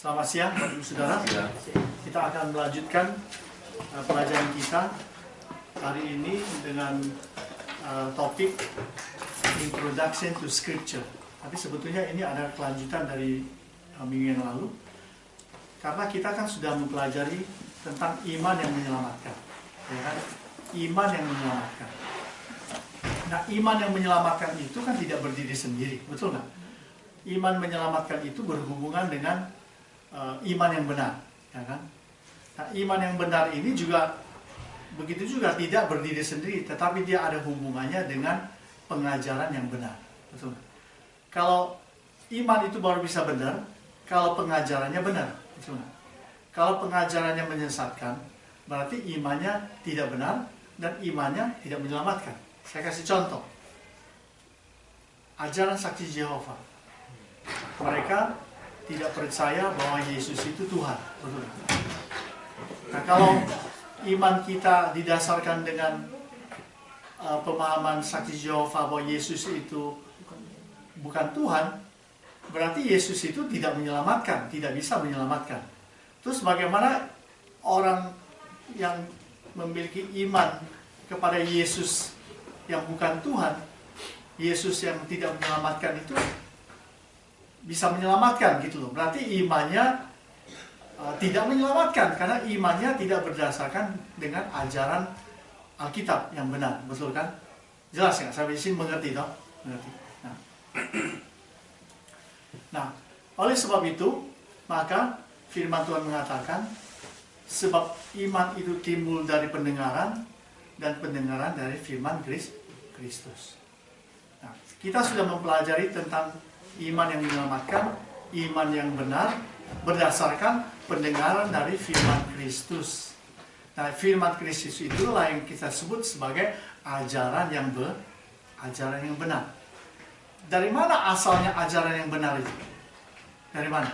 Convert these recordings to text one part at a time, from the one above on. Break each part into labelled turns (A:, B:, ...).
A: Selamat siang, Bapak Ibu Saudara. Kita akan melanjutkan pelajaran kita hari ini dengan topik Introduction to Scripture. Tapi sebetulnya ini ada kelanjutan dari minggu yang lalu, karena kita kan sudah mempelajari tentang iman yang menyelamatkan, ya kan? Iman yang menyelamatkan. Nah, iman yang menyelamatkan itu kan tidak berdiri sendiri, betul nggak? Iman menyelamatkan itu berhubungan dengan iman yang benar, ya kan? Nah, iman yang benar ini juga begitu juga tidak berdiri sendiri, tetapi dia ada hubungannya dengan pengajaran yang benar, betul nggak? Kalau iman itu baru bisa benar kalau pengajarannya benar, betul nggak? Kalau pengajarannya menyesatkan, berarti imannya tidak benar dan imannya tidak menyelamatkan. Saya kasih contoh. Ajaran saksi Yehova. Mereka tidak percaya bahwa Yesus itu Tuhan, betul. Nah, kalau iman kita didasarkan dengan pemahaman saksi Yehova bahwa Yesus itu bukan Tuhan, berarti Yesus itu tidak menyelamatkan, tidak bisa menyelamatkan. Terus bagaimana orang yang memiliki iman kepada Yesus yang bukan Tuhan, Yesus yang tidak menyelamatkan itu bisa menyelamatkan gitu loh. Berarti imannya tidak menyelamatkan karena imannya tidak berdasarkan dengan ajaran Alkitab yang benar, betul kan? Jelas ya? Sampai sini mengerti toh? Mengerti. Nah, oleh sebab itu maka firman Tuhan mengatakan sebab iman itu timbul dari pendengaran dan pendengaran dari firman Kristus. Nah, kita sudah mempelajari tentang iman yang menyelamatkan, iman yang benar berdasarkan pendengaran dari firman Kristus. Nah, firman Kristus itulah yang kita sebut sebagai ajaran yang benar. Dari mana asalnya ajaran yang benar itu? Dari mana?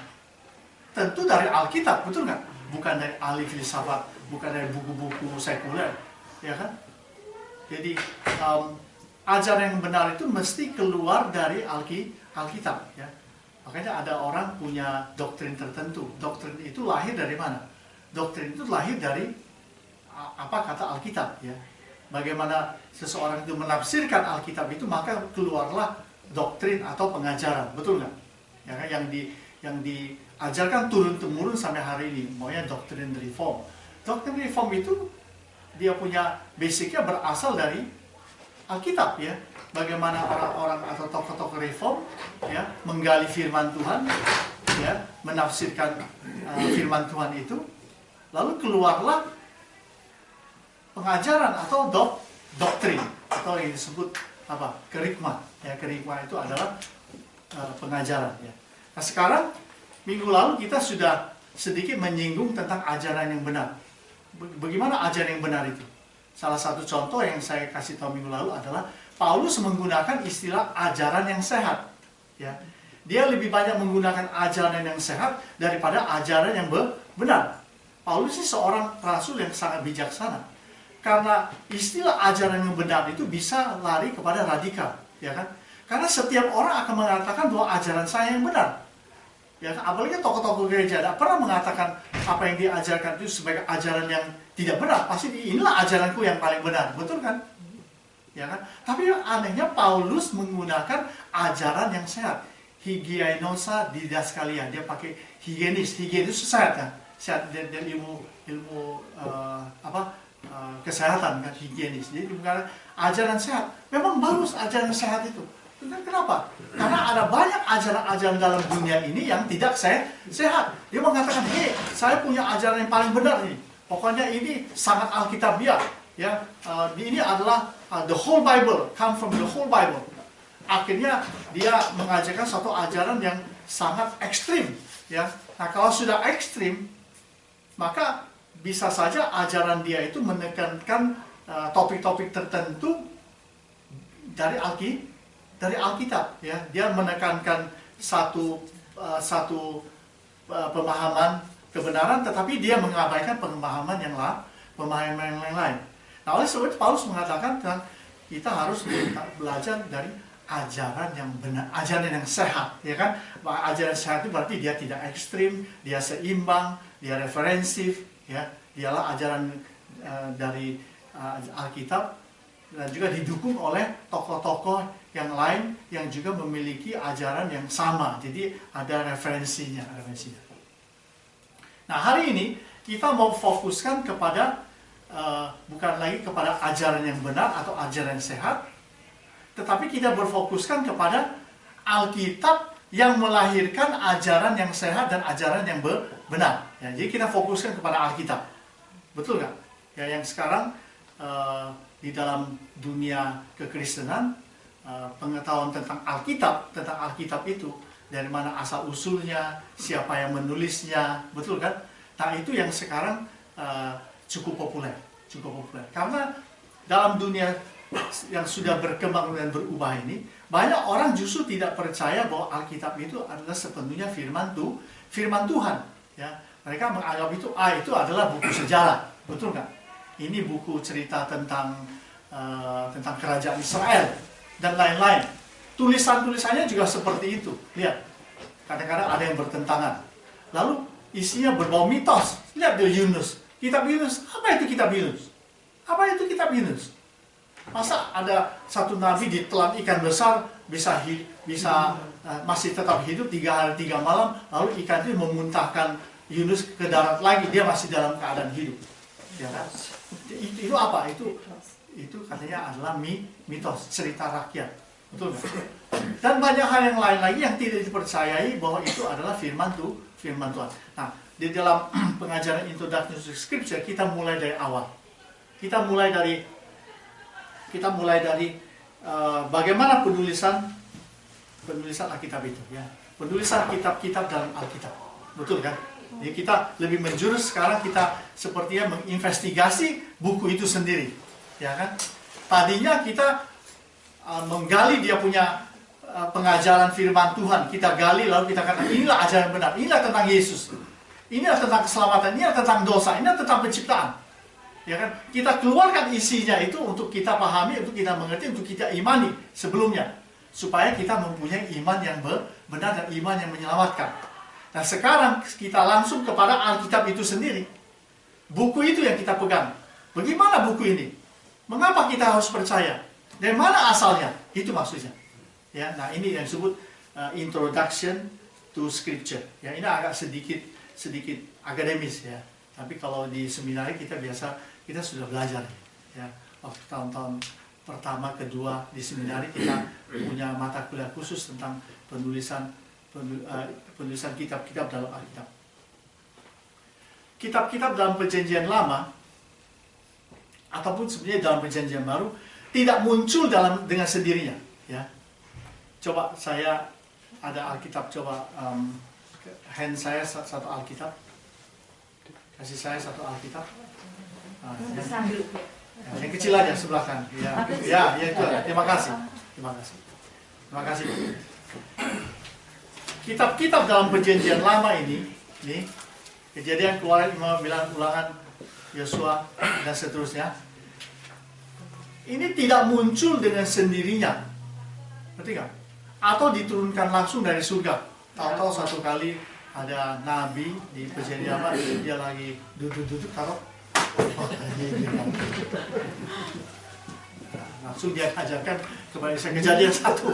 A: Tentu dari Alkitab, betul nggak? Bukan dari ahli filsafat, bukan dari buku-buku sekuler, ya kan? Jadi ajaran yang benar itu mesti keluar dari Alkitab, ya. Makanya ada orang punya doktrin tertentu. Doktrin itu lahir dari mana? Doktrin itu lahir dari apa kata Alkitab, ya. Bagaimana seseorang itu menafsirkan Alkitab itu, maka keluarlah doktrin atau pengajaran, betul nggak? Ya kan? Yang diajarkan turun-temurun sampai hari ini, maunya doktrin reform. Doktrin reform itu dia punya basicnya berasal dari Alkitab, ya. Bagaimana orang-orang atau tokoh-tokoh reform, ya, menggali firman Tuhan, ya, menafsirkan firman Tuhan itu, lalu keluarlah pengajaran atau doktrin atau yang disebut apa? Kerikma. Ya, kerikma itu adalah pengajaran, ya. Nah, sekarang minggu lalu kita sudah sedikit menyinggung tentang ajaran yang benar. Bagaimana ajaran yang benar itu? Salah satu contoh yang saya kasih tahu minggu lalu adalah Paulus menggunakan istilah ajaran yang sehat. Ya. Dia lebih banyak menggunakan ajaran yang sehat daripada ajaran yang benar. Paulus ini seorang rasul yang sangat bijaksana. Karena istilah ajaran yang benar itu bisa lari kepada radikal, ya kan? Karena setiap orang akan mengatakan bahwa ajaran saya yang benar. Ya, apalagi tokoh-tokoh gereja tidak pernah mengatakan apa yang diajarkan itu sebagai ajaran yang tidak benar. Pasti inilah ajaranku yang paling benar, betul kan? Ya kan? Tapi yang anehnya Paulus menggunakan ajaran yang sehat. Hygienosa didaskalia, dia pakai higienis. Higienis itu sehat kan? Sehat dari ilmu kesehatan kan, higienis. Jadi bukan ajaran sehat. Memang bagus ajaran sehat itu. Kenapa? Karena ada banyak ajaran-ajaran dalam dunia ini yang tidak sehat. Dia mengatakan, hei, saya punya ajaran yang paling benar ini. Pokoknya ini sangat alkitabiah. Ya, ini adalah the whole Bible, come from the whole Bible. Akhirnya dia mengajarkan satu ajaran yang sangat ekstrim. Ya, nah kalau sudah ekstrim, maka bisa saja ajaran dia itu menekankan topik-topik tertentu dari Alkitab, ya. Dia menekankan satu pemahaman kebenaran, tetapi dia mengabaikan pemahaman yang lain. Nah, oleh sebab itu Paulus mengatakan kita harus belajar dari ajaran yang benar, ajaran yang sehat, ya kan? Ajaran sehat itu berarti dia tidak ekstrim, dia seimbang, dia referensif, ya. Dialah ajaran dari Alkitab dan juga didukung oleh tokoh-tokoh yang lain yang juga memiliki ajaran yang sama. Jadi ada referensinya. Nah, hari ini kita mau fokuskan kepada bukan lagi kepada ajaran yang benar atau ajaran yang sehat, tetapi kita berfokuskan kepada Alkitab yang melahirkan ajaran yang sehat dan ajaran yang benar. Ya, jadi kita fokuskan kepada Alkitab. Betul nggak? Ya, yang sekarang di dalam dunia kekristenan, pengetahuan tentang Alkitab itu, dari mana asal usulnya, siapa yang menulisnya, betul kan? Nah, itu yang sekarang cukup populer. Karena dalam dunia yang sudah berkembang dan berubah ini, banyak orang justru tidak percaya bahwa Alkitab itu adalah sepenuhnya firman Tuhan. Ya, mereka menganggap itu adalah buku sejarah, betul nggak? Ini buku cerita tentang kerajaan Israel dan lain-lain. Tulisannya juga seperti itu. Lihat, kadang-kadang ada yang bertentangan. Lalu isinya berbau mitos. Lihat di Yunus, kitab Yunus. Apa itu kitab Yunus? Masa ada satu nabi ditelan ikan besar bisa masih tetap hidup 3 hari 3 malam, lalu ikan itu memuntahkan Yunus ke darat lagi, dia masih dalam keadaan hidup. Ya kan? Itu apa? Itu katanya adalah mitos, cerita rakyat. Betul kan? Dan banyak hal yang lain lagi yang tidak dipercayai bahwa itu adalah firman Tuhan. Nah, di dalam pengajaran Introduction to Scripture kita mulai dari awal. Kita mulai dari bagaimana penulisan Alkitab itu, ya. Penulisan kitab-kitab dalam Alkitab. Betul kan? Jadi kita lebih menjurus sekarang, kita sepertinya menginvestigasi buku itu sendiri, ya kan? Tadinya kita menggali dia punya pengajaran firman Tuhan, kita gali lalu kita katakan inilah ajaran benar, inilah tentang Yesus, inilah tentang keselamatan, inilah tentang dosa, inilah tentang penciptaan. Ya kan? Kita keluarkan isinya itu untuk kita pahami, untuk kita mengerti, untuk kita imani sebelumnya, supaya kita mempunyai iman yang benar dan iman yang menyelamatkan. Nah, sekarang kita langsung kepada Alkitab itu sendiri. Buku itu yang kita pegang. Bagaimana buku ini? Mengapa kita harus percaya? Dari mana asalnya? Itu maksudnya. Ya, nah ini yang disebut Introduction to Scripture. Ya, ini agak sedikit akademis ya. Tapi kalau di seminari kita sudah belajar. Ya, waktu tahun-tahun pertama, kedua di seminari kita punya mata kuliah khusus tentang penulisan kitab-kitab dalam Alkitab. Kitab-kitab dalam Perjanjian Lama ataupun sebenarnya dalam Perjanjian Baru tidak muncul dengan sendirinya. Ya, coba saya ada Alkitab, coba hand saya satu Alkitab, kasih saya satu Alkitab. Yang kecil aja sebelah kan. Ya itu. Terima kasih. Kitab-kitab dalam Perjanjian Lama ini, Kejadian, Keluaran, Imam, Bilangan, Ulangan, Yosua dan seterusnya, ini tidak muncul dengan sendirinya, ngerti nggak? Atau diturunkan langsung dari surga. Tahu-tahu satu kali ada nabi di Perjanjian Lama, dia lagi duduk taruh. Langsung dia ajarkan kepada Kejadian 1.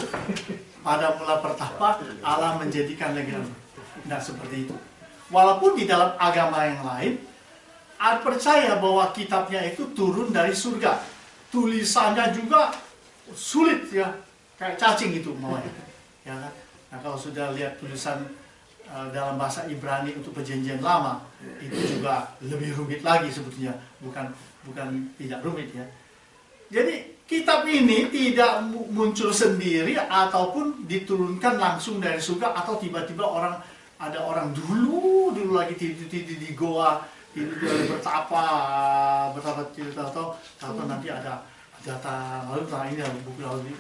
A: Pada mula pertama Allah menjadikan negeri. Nah, seperti itu. Walaupun di dalam agama yang lain ada percaya bahwa kitabnya itu turun dari surga. Tulisannya juga sulit ya, kayak cacing itu maunya. Ya kan? Nah, kalau sudah lihat tulisan dalam bahasa Ibrani untuk Perjanjian Lama, itu juga lebih rumit lagi sebetulnya, bukan tidak rumit ya. Jadi kitab ini tidak muncul sendiri ataupun diturunkan langsung dari surga, atau tiba-tiba ada orang dulu lagi di goa, bertapa atau nanti ada datang lalu ini buku lalu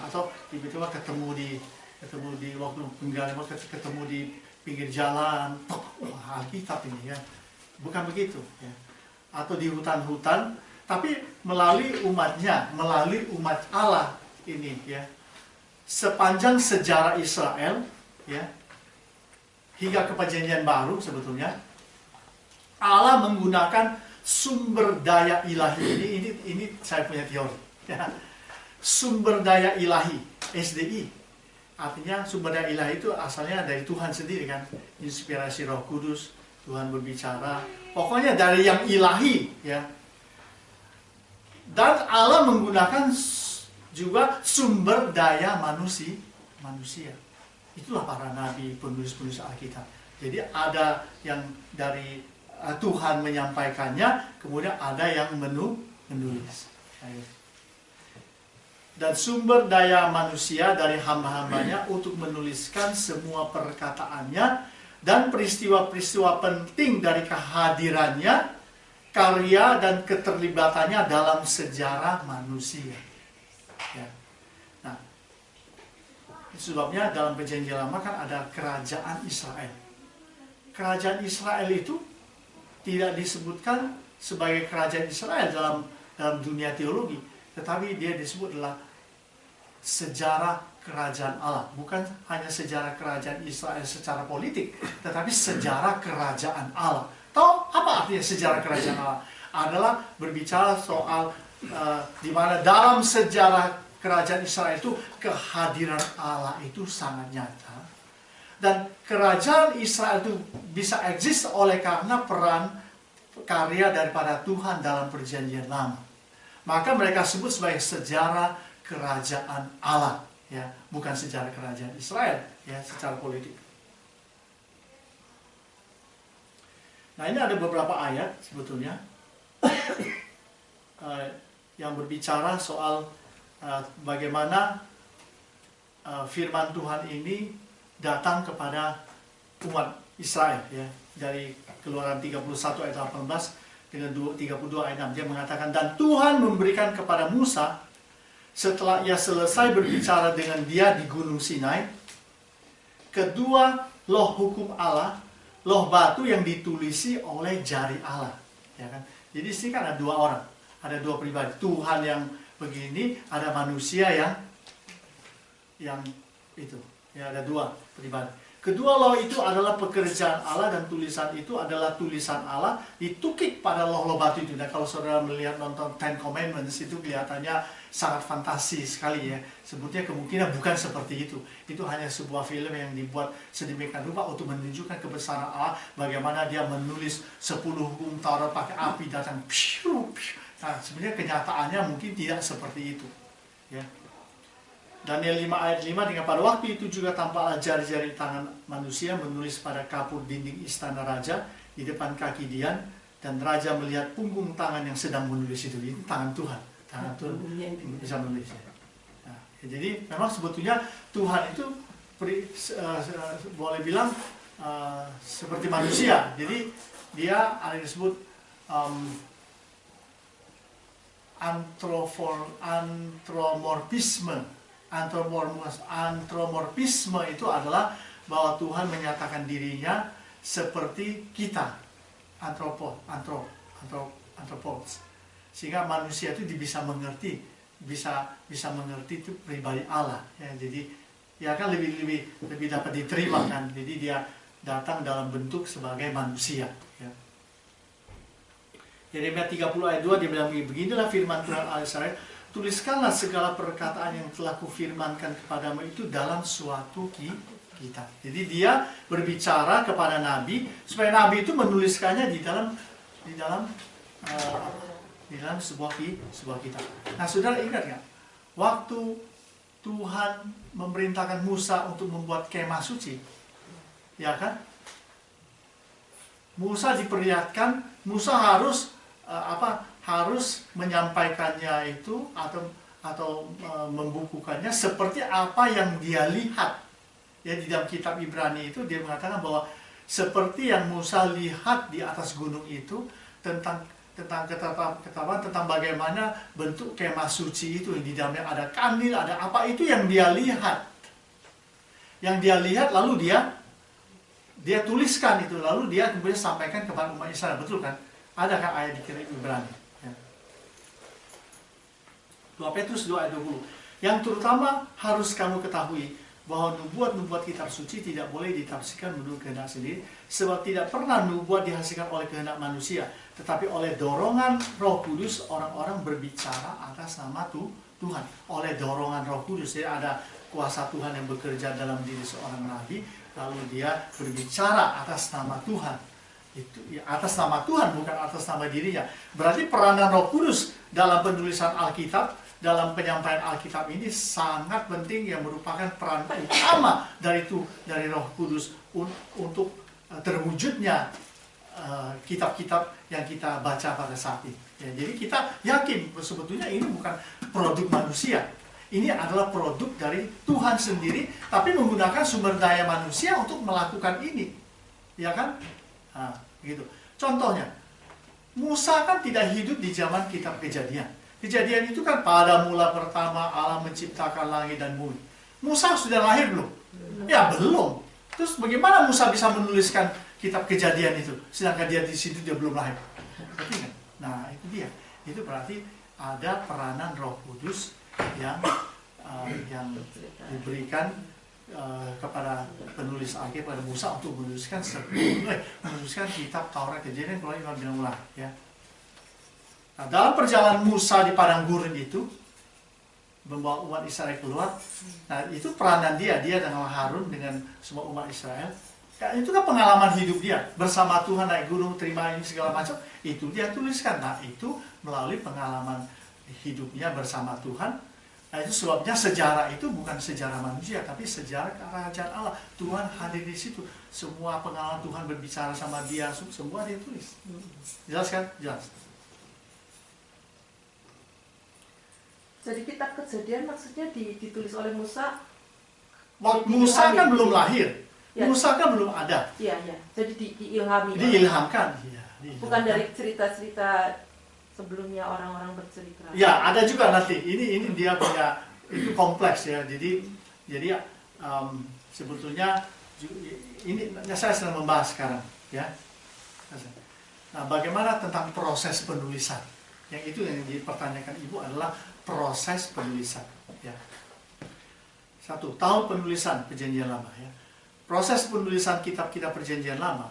A: atau tiba-tiba ketemu di waktu penggalian, ketemu di pinggir jalan, Alkitab ini ya, bukan begitu ya. Atau di hutan-hutan, tapi melalui umat Allah ini ya, sepanjang sejarah Israel, ya, hingga ke perjanjian baru sebetulnya, Allah menggunakan sumber daya ilahi. Ini saya punya teori. Ya. Sumber daya ilahi, SDI. Artinya sumber daya ilahi itu asalnya dari Tuhan sendiri kan. Inspirasi Roh Kudus, Tuhan berbicara. Pokoknya dari yang ilahi, ya. Dan Allah menggunakan juga sumber daya manusia. Itulah para nabi, penulis-penulis Alkitab. Jadi ada yang dari Tuhan menyampaikannya, kemudian ada yang menulis. Dan sumber daya manusia dari hamba-hambanya untuk menuliskan semua perkataannya dan peristiwa-peristiwa penting dari kehadirannya, karya dan keterlibatannya dalam sejarah manusia. Ya. Nah, sebabnya dalam perjanjian lama kan ada kerajaan Israel. Kerajaan Israel itu tidak disebutkan sebagai kerajaan Israel dalam dunia teologi, tetapi dia disebut adalah sejarah kerajaan Allah. Bukan hanya sejarah kerajaan Israel secara politik, tetapi sejarah kerajaan Allah. Tahu apa artinya sejarah kerajaan Allah? Adalah berbicara soal di mana dalam sejarah kerajaan Israel itu kehadiran Allah itu sangat nyata. Dan kerajaan Israel itu bisa eksis oleh karena peran karya daripada Tuhan dalam perjanjian lama. Maka mereka sebut sebagai sejarah kerajaan Allah, ya, bukan sejarah kerajaan Israel, ya, secara politik. Nah, ini ada beberapa ayat sebetulnya yang berbicara soal bagaimana firman Tuhan ini datang kepada umat Israel, ya, dari Keluaran 31 ayat 18 dengan 32 ayat 6. Dia mengatakan, dan Tuhan memberikan kepada Musa setelah ia selesai berbicara dengan dia di Gunung Sinai, kedua loh hukum Allah, loh batu yang ditulisi oleh jari Allah, ya kan? Jadi sini kan ada dua orang, ada dua pribadi. Tuhan yang begini, ada manusia yang itu, ya, ada dua pribadi. Kedua loh itu adalah pekerjaan Allah, dan tulisan itu adalah tulisan Allah ditukik pada loh batu itu. Dan kalau saudara melihat nonton Ten Commandments itu kelihatannya sangat fantasi sekali, ya. Sebutnya kemungkinan bukan seperti itu. Itu hanya sebuah film yang dibuat sedemikian rupa untuk menunjukkan kebesaran Allah, bagaimana dia menulis 10 hukum Taurat pakai api datang. Nah, sebenarnya kenyataannya mungkin tidak seperti itu, ya. Daniel 5 ayat 5, dengan pada waktu itu juga tampaklah jari-jari tangan manusia menulis pada kapur dinding istana raja di depan kaki Dian, dan raja melihat punggung tangan yang sedang menulis itu. Ini tangan Tuhan, tangan Tuhan bisa menulis. Nah, jadi memang sebetulnya Tuhan itu boleh bilang seperti manusia. Jadi dia ada yang disebut antromorfisme itu adalah bahwa Tuhan menyatakan dirinya seperti kita, antropos, sehingga manusia itu bisa mengerti itu pribadi Allah, ya. Jadi ya kan lebih dapat diterima kan. Jadi dia datang dalam bentuk sebagai manusia, ya. Yeremia 30 ayat 2 dia bilang beginilah firman Tuhan Allah Israel, tuliskanlah segala perkataan yang telah kufirmankan kepadamu itu dalam suatu kitab. Jadi dia berbicara kepada nabi supaya nabi itu menuliskannya di dalam sebuah kitab. Nah, saudara ingat nggak? Waktu Tuhan memerintahkan Musa untuk membuat kemah suci, ya kan? Musa diperlihatkan, Musa harus harus menyampaikannya itu atau membukukannya seperti apa yang dia lihat. Ya, di dalam kitab Ibrani itu dia mengatakan bahwa seperti yang Musa lihat di atas gunung itu tentang ketetapan tentang bagaimana bentuk kemah suci itu, di dalamnya ada kandil, ada apa, itu yang dia lihat. Yang dia lihat lalu dia tuliskan itu, lalu dia kemudian sampaikan kepada umat Israel, betul kan? Ada kan ayat di kitab Ibrani, ya. 2 Petrus 2 ayat 20. Yang terutama harus kamu ketahui bahwa nubuat-nubuat kitab suci tidak boleh ditafsirkan menurut kehendak sendiri, sebab tidak pernah nubuat dihasilkan oleh kehendak manusia, tetapi oleh dorongan Roh Kudus orang-orang berbicara atas nama Tuhan. Oleh dorongan Roh Kudus, jadi ada kuasa Tuhan yang bekerja dalam diri seorang nabi, lalu dia berbicara atas nama Tuhan. Itu ya, atas nama Tuhan, bukan atas nama dirinya. Berarti peranan Roh Kudus dalam penulisan Alkitab, dalam penyampaian Alkitab ini sangat penting, yang merupakan peran utama dari Roh Kudus untuk terwujudnya kitab-kitab yang kita baca pada saat ini. Ya, jadi kita yakin sebetulnya ini bukan produk manusia. Ini adalah produk dari Tuhan sendiri, tapi menggunakan sumber daya manusia untuk melakukan ini. Ya kan? Nah, gitu. Contohnya, Musa kan tidak hidup di zaman kitab Kejadian. Kejadian itu kan pada mula pertama Allah menciptakan langit dan bumi. Musa sudah lahir belum? Ya belum. Terus bagaimana Musa bisa menuliskan kitab Kejadian itu, sedangkan dia di situ dia belum lahir? Nah itu dia. Itu berarti ada peranan Roh Kudus yang diberikan kepada penulis Alkitab, pada Musa untuk menuliskan kitab Taurat, Kejadian, Keluaran, dan Ulangan. Ya. Nah, dalam perjalanan Musa di padang gurun itu membawa umat Israel keluar. Nah itu peranan dia dengan Harun, dengan semua umat Israel. Ya, itu kan pengalaman hidup dia bersama Tuhan, naik gunung, terima ini segala macam. Itu dia tuliskan. Nah itu melalui pengalaman hidupnya bersama Tuhan. Nah itu sebabnya sejarah itu bukan sejarah manusia, tapi sejarah kerajaan Allah. Tuhan hadir di situ. Semua pengalaman Tuhan berbicara sama dia, semua dia tulis. Jelas kan? Jelas.
B: Jadi kitab Kejadian maksudnya ditulis oleh Musa.
A: Musa kan belum lahir.
B: Ya.
A: Musa kan belum ada.
B: Iya, iya. Jadi diilhami.
A: Diilhamkan. Ya,
B: bukan dari cerita-cerita sebelumnya orang-orang bercerita.
A: Ya, ada juga nanti. Ini dia punya, itu kompleks ya. Jadi sebetulnya ini saya sedang membahas sekarang ya. Nah, bagaimana tentang proses penulisan? Yang itu yang dipertanyakan Ibu adalah proses penulisan. Ya. 1. Tahun penulisan Perjanjian Lama. Ya. Proses penulisan kitab-kitab Perjanjian Lama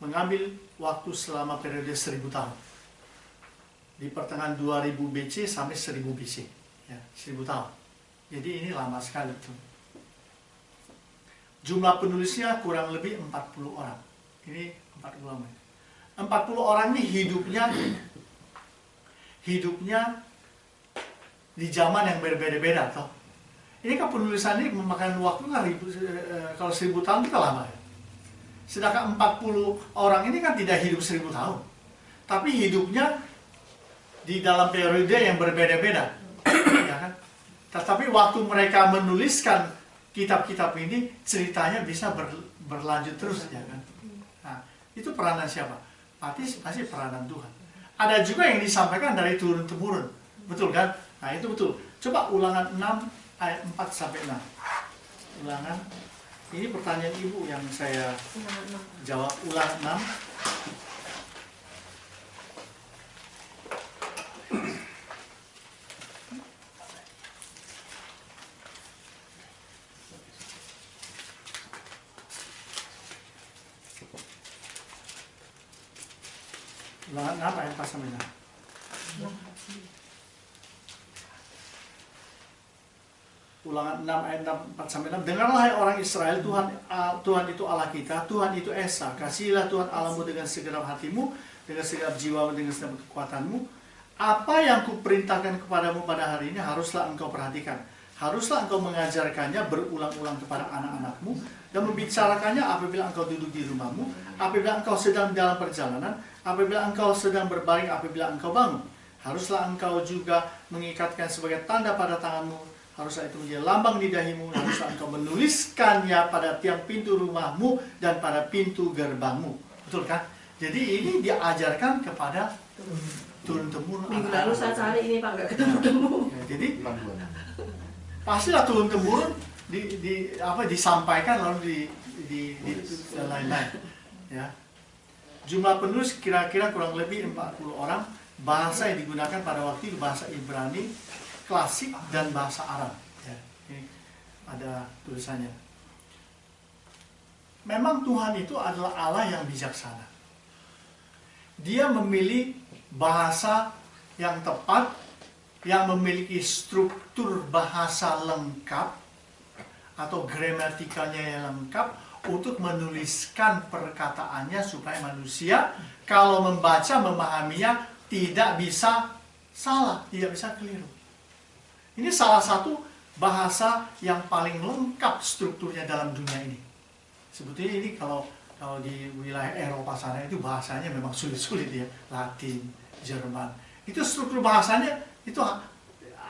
A: mengambil waktu selama periode 1000 tahun. Di pertengahan 2000 BC sampai 1000 BC. Ya, 1000 tahun. Jadi ini lama sekali. Jumlah penulisnya kurang lebih 40 orang. Ini 40 orang. 40 orang ini hidupnya di zaman yang berbeda-beda, toh. Ini kan penulisan ini memakan waktu kan kalau 1000 tahun itu lama ya. Sedangkan 40 orang ini kan tidak hidup 1000 tahun. Tapi hidupnya di dalam periode yang berbeda-beda. Ya kan? Tetapi waktu mereka menuliskan kitab-kitab ini, ceritanya bisa berlanjut terus, ya kan? Nah, itu peranan siapa? Pasti peranan Tuhan. Ada juga yang disampaikan dari turun-temurun. Betul kan? Nah itu betul. Coba Ulangan 6 ayat 4-6. Ulangan. Ini pertanyaan Ibu yang saya jawab. Ulangan 6. Ulangan 6 ayat 4-6. Ulangan 6 ayat 4-6. Dengarlah hai orang Israel, Tuhan itu Allah kita, Tuhan itu Esa. Kasihilah Tuhan Allahmu dengan segenap hatimu, dengan segenap jiwamu, dengan segenap kekuatanmu. Apa yang kuperintahkan kepadamu pada hari ini haruslah engkau perhatikan. Haruslah engkau mengajarkannya berulang-ulang kepada anak-anakmu dan membicarakannya apabila engkau duduk di rumahmu, apabila engkau sedang dalam perjalanan, apabila engkau sedang berbaring, apabila engkau bangun. Haruslah engkau juga mengikatkan sebagai tanda pada tanganmu. Haruslah itu menjadi lambang di dahimu. Haruslah engkau menuliskannya pada tiang pintu rumahmu dan pada pintu gerbangmu. Betul kan? Jadi ini diajarkan kepada turun-temurun.
B: Minggu lalu saya cari ini Pak, nggak ketemu-temu.
A: Ya, jadi pastilah turun-temurun disampaikan lalu dan lain-lain. Ya. Jumlah penulis kira-kira kurang lebih 40 orang. Bahasa yang digunakan pada waktu itu bahasa Ibrani, klasik dan bahasa Arab. Ya, ini ada tulisannya. Memang Tuhan itu adalah Allah yang bijaksana. Dia memilih bahasa yang tepat, yang memiliki struktur bahasa lengkap atau gramatikanya yang lengkap untuk menuliskan perkataannya supaya manusia kalau membaca, memahaminya tidak bisa salah, tidak bisa keliru. Ini salah satu bahasa yang paling lengkap strukturnya dalam dunia ini. Sebetulnya ini kalau di wilayah Eropa sana itu bahasanya memang sulit-sulit ya, Latin, Jerman. Itu struktur bahasanya itu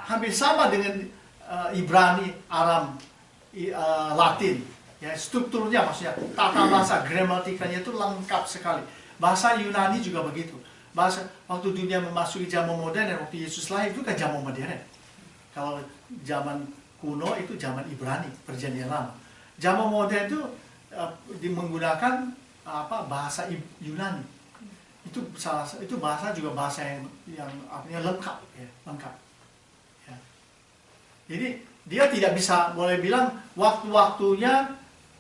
A: hampir sama dengan Ibrani, Aram, Latin. Ya, strukturnya maksudnya tata bahasa, gramatikanya itu lengkap sekali. Bahasa Yunani juga begitu. Bahasa waktu dunia memasuki zaman modern, waktu Yesus lahir itu kan zaman modern. Kalau zaman kuno itu zaman Ibrani, Perjanjian Lama. Zaman modern itu menggunakan bahasa Yunani. Itu bahasa juga bahasa yang artinya lengkap, ya, lengkap. Ya. Jadi dia tidak bisa boleh bilang waktu-waktunya,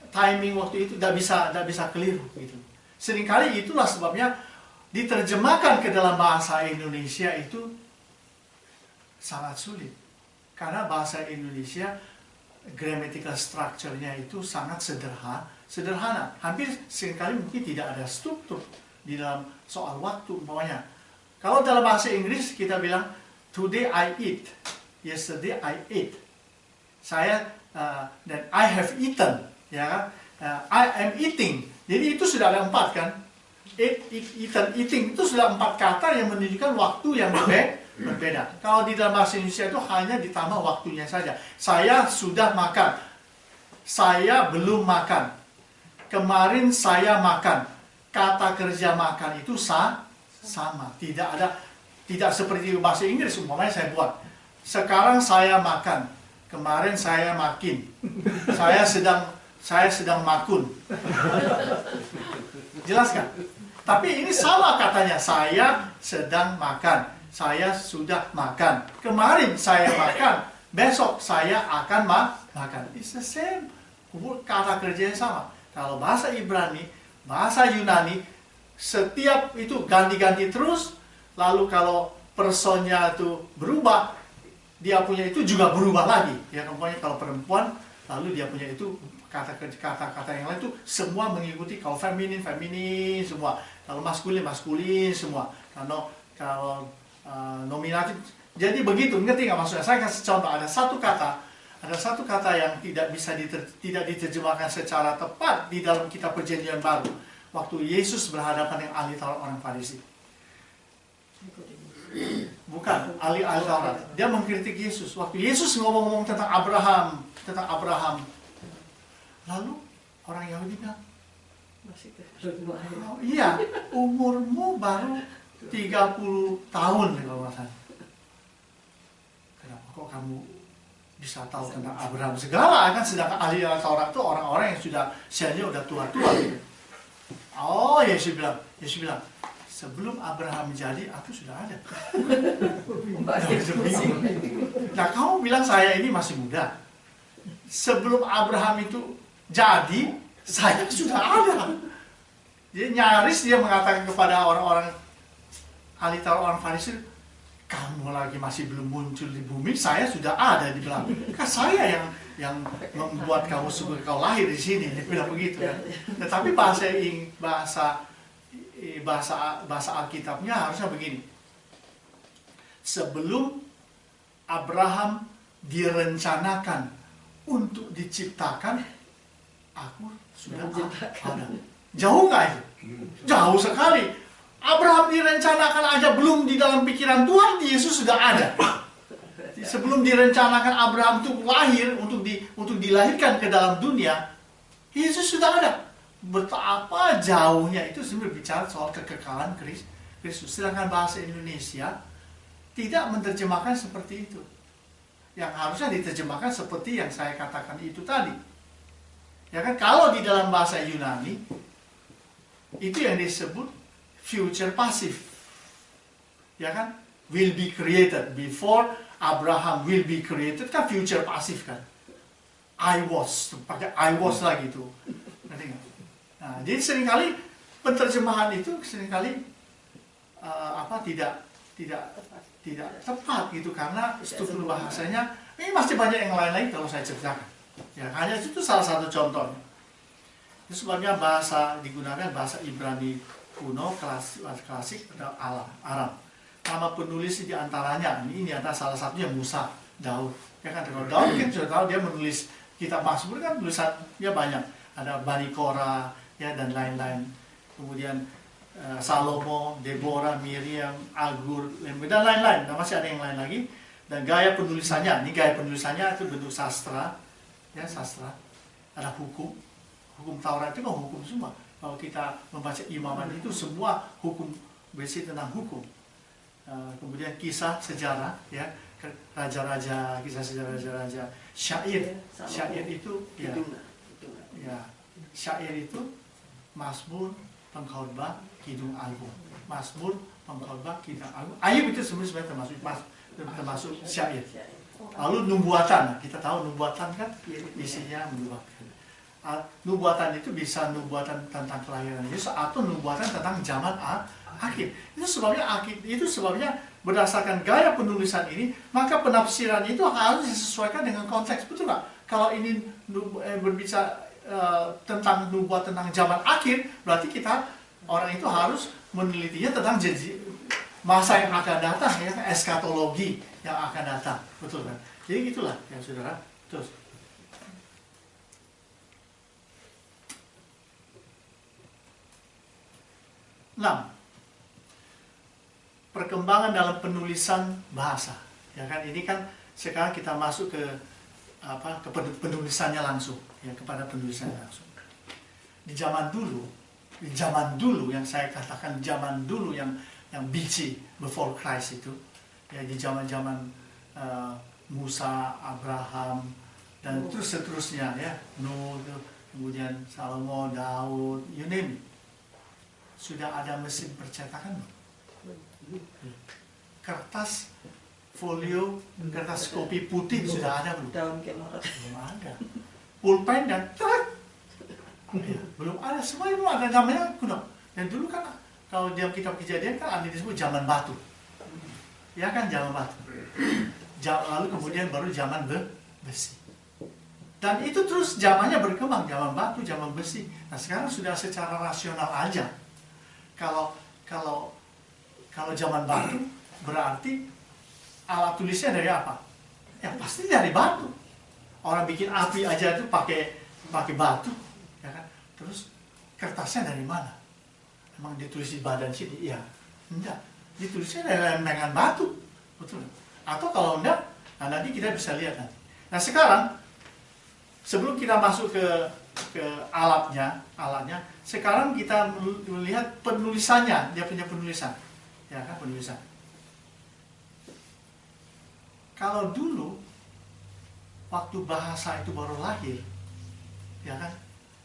A: timing waktu itu tidak bisa keliru gitu. Seringkali itulah sebabnya diterjemahkan ke dalam bahasa Indonesia itu sangat sulit. Karena bahasa Indonesia grammatical structure-nya itu sangat sederhana. Hampir seringkali mungkin tidak ada struktur di dalam soal waktu umpamanya. Kalau dalam bahasa Inggris kita bilang today I eat, yesterday I ate. Saya dan I have eaten, ya kan? I am eating. Jadi itu sudah ada 4 kan? Eaten, eating itu sudah 4 kata yang menunjukkan waktu yang berbeda. Kalau di dalam bahasa Indonesia itu hanya ditambah waktunya saja. Saya sudah makan. Saya belum makan. Kemarin saya makan. Kata kerja makan itu sama. Tidak seperti bahasa Inggris umpamanya saya buat. Sekarang saya makan. Kemarin saya makin. Saya sedang makun. Jelas kan? Tapi ini sama katanya. Saya sedang makan. Saya sudah makan. Kemarin saya makan. Besok saya akan makan. It's the same. Kata kerjanya sama. Kalau bahasa Ibrani, bahasa Yunani, setiap itu ganti-ganti terus. Lalu kalau personnya itu berubah, dia punya itu juga berubah lagi. Ya, contohnya kalau perempuan, lalu dia punya itu kata-kata yang lain itu semua mengikuti. Kalau feminin semua. Kalau maskulin semua. Kalau nominatif. Jadi begitu, ngerti nggak maksudnya? Saya kasih contoh, ada satu kata yang tidak diterjemahkan secara tepat di dalam kitab Perjanjian Baru. Waktu Yesus berhadapan dengan ahli Taurat orang Farisi. Bukan, ahli Taurat. Dia mengkritik Yesus. Waktu Yesus ngomong-ngomong tentang Abraham. Lalu orang Yahudi bilang, oh, iya, umurmu baru 30 tahun kalau nggak salah. Kenapa kok kamu bisa tahu tentang Abraham segala kan? Sedangkan ahli Taurat itu orang-orang yang usianya udah tua-tua gitu. Oh, Yesus bilang, sebelum Abraham jadi, aku sudah ada. Nah, kamu bilang saya ini masih muda. Sebelum Abraham itu jadi, saya sudah ada. Jadi nyaris dia mengatakan kepada orang-orang ahli Taurat orang Farisi, kamu lagi masih belum muncul di bumi, saya sudah ada di belakang. Kan saya yang membuat kamu sebagai kau lahir di sini, dia bilang begitu kan. Tetapi bahasa Alkitabnya harusnya begini. Sebelum Abraham direncanakan untuk diciptakan, aku sudah ada. Jauh nggak itu? Jauh sekali. Abraham direncanakan aja belum di dalam pikiran Tuhan, Yesus sudah ada. Sebelum direncanakan Abraham untuk lahir, untuk dilahirkan ke dalam dunia, Yesus sudah ada. Betapa jauhnya itu sebenarnya bicara soal kekekalan Kristus. Sedangkan bahasa Indonesia tidak menerjemahkan seperti itu. Yang harusnya diterjemahkan seperti yang saya katakan itu tadi. Ya kan, kalau di dalam bahasa Yunani itu yang disebut future passive. Ya kan? will be created. Before Abraham will be created kan future pasif kan. I was, pakai I was lagi itu. Ngerti nggak? Nah, jadi seringkali penerjemahan itu seringkali tidak tepat gitu, karena struktur bahasanya ini masih banyak yang lain lagi kalau saya ceritakan. Ya, hanya itu salah satu contohnya. Itu sebabnya bahasa digunakan bahasa Ibrani kuno klasik atau Aram. Nama penulis di antaranya ini antara salah satunya Musa, Daud. Ya kan, kalau Daud kan sudah tahu dia menulis kitab Mazmur kan tulisannya banyak. Ada Bani Korah ya dan lain-lain. Kemudian Salomo, Deborah, Miriam, Agur, dan lain-lain. Dan masih ada yang lain lagi. Dan gaya penulisannya, ini gaya penulisannya itu bentuk sastra, ya sastra. Ada hukum Taurat itu kan hukum semua. Kalau kita membaca Imamat itu semua hukum, berisi tentang hukum. Kemudian kisah sejarah, ya raja-raja, kisah sejarah raja-raja, syair itu, ya syair itu Mazmur, pengkhotbah, kidung agung. Mazmur, pengkhotbah, kidung agung. Ayub itu sebenarnya termasuk syair. Lalu nubuatan, kita tahu nubuatan kan isinya menubuatkan. Nubuatan itu bisa nubuatan tentang kelahiran Yesus atau nubuatan tentang zaman akhir. Itu sebabnya berdasarkan gaya penulisan ini, maka penafsiran itu harus disesuaikan dengan konteks, betul nggak? Kalau ini berbicara tentang nubuat tentang zaman akhir, berarti orang itu harus menelitinya tentang masa yang akan datang, ya, eskatologi yang akan datang, betul kan? Jadi itulah ya saudara. Terus perkembangan dalam penulisan bahasa, ya kan? Ini kan sekarang kita masuk ke penulisannya langsung, ya, kepada penulisannya langsung. Di zaman dulu yang saya katakan zaman dulu yang BC, before Christ itu, ya, di zaman Musa, Abraham, dan terus seterusnya, ya, Nuh, kemudian Salomo, Daud, you name it. Sudah ada mesin percetakan belum? Kertas folio, kertas kopi putih sudah ada belum? Belum ada. Pulpen dan ya, belum ada. Semuanya belum ada, namanya kuno. Dan dulu kan kalau dalam kitab Kejadian kan ada disebut zaman batu. Ya kan, zaman batu. Lalu kemudian baru zaman besi. Dan itu terus zamannya berkembang, zaman batu, zaman besi. Nah, sekarang sudah secara rasional aja. Kalau zaman batu berarti alat tulisnya dari apa? Ya pasti dari batu. Orang bikin api aja itu pakai batu, ya kan? Terus kertasnya dari mana? Emang ditulis di badan sini? Ya, enggak. Ditulisnya dari lempengan batu, betul? Atau kalau enggak, nah nanti kita bisa lihat nanti. Nah sekarang sebelum kita masuk ke alatnya, sekarang kita melihat penulisannya, dia punya penulisan, ya kan, penulisan. Kalau dulu waktu bahasa itu baru lahir, ya kan,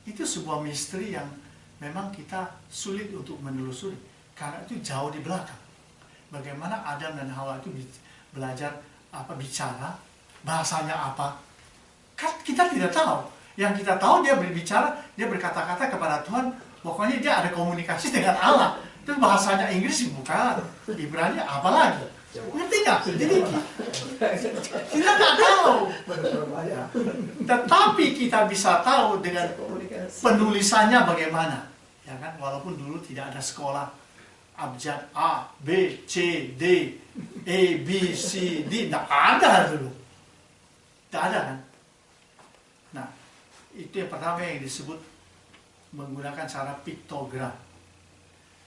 A: itu sebuah misteri yang memang kita sulit untuk menelusuri karena itu jauh di belakang. Bagaimana Adam dan Hawa itu belajar bicara, bahasanya apa? Kan kita tidak tahu. Yang kita tahu dia berbicara, dia berkata-kata kepada Tuhan, pokoknya dia ada komunikasi dengan Allah. Itu bahasanya Inggris bukan, Ibrani apa lagi? Ngerti nggak? Jadi kita nggak tahu. Tetapi kita bisa tahu dengan penulisannya bagaimana, ya kan? Walaupun dulu tidak ada sekolah abjad A, B, C, D, E, B, C, D, tidak ada dulu, tidak ada kan? Nah, itu yang pertama yang disebut menggunakan cara piktogram.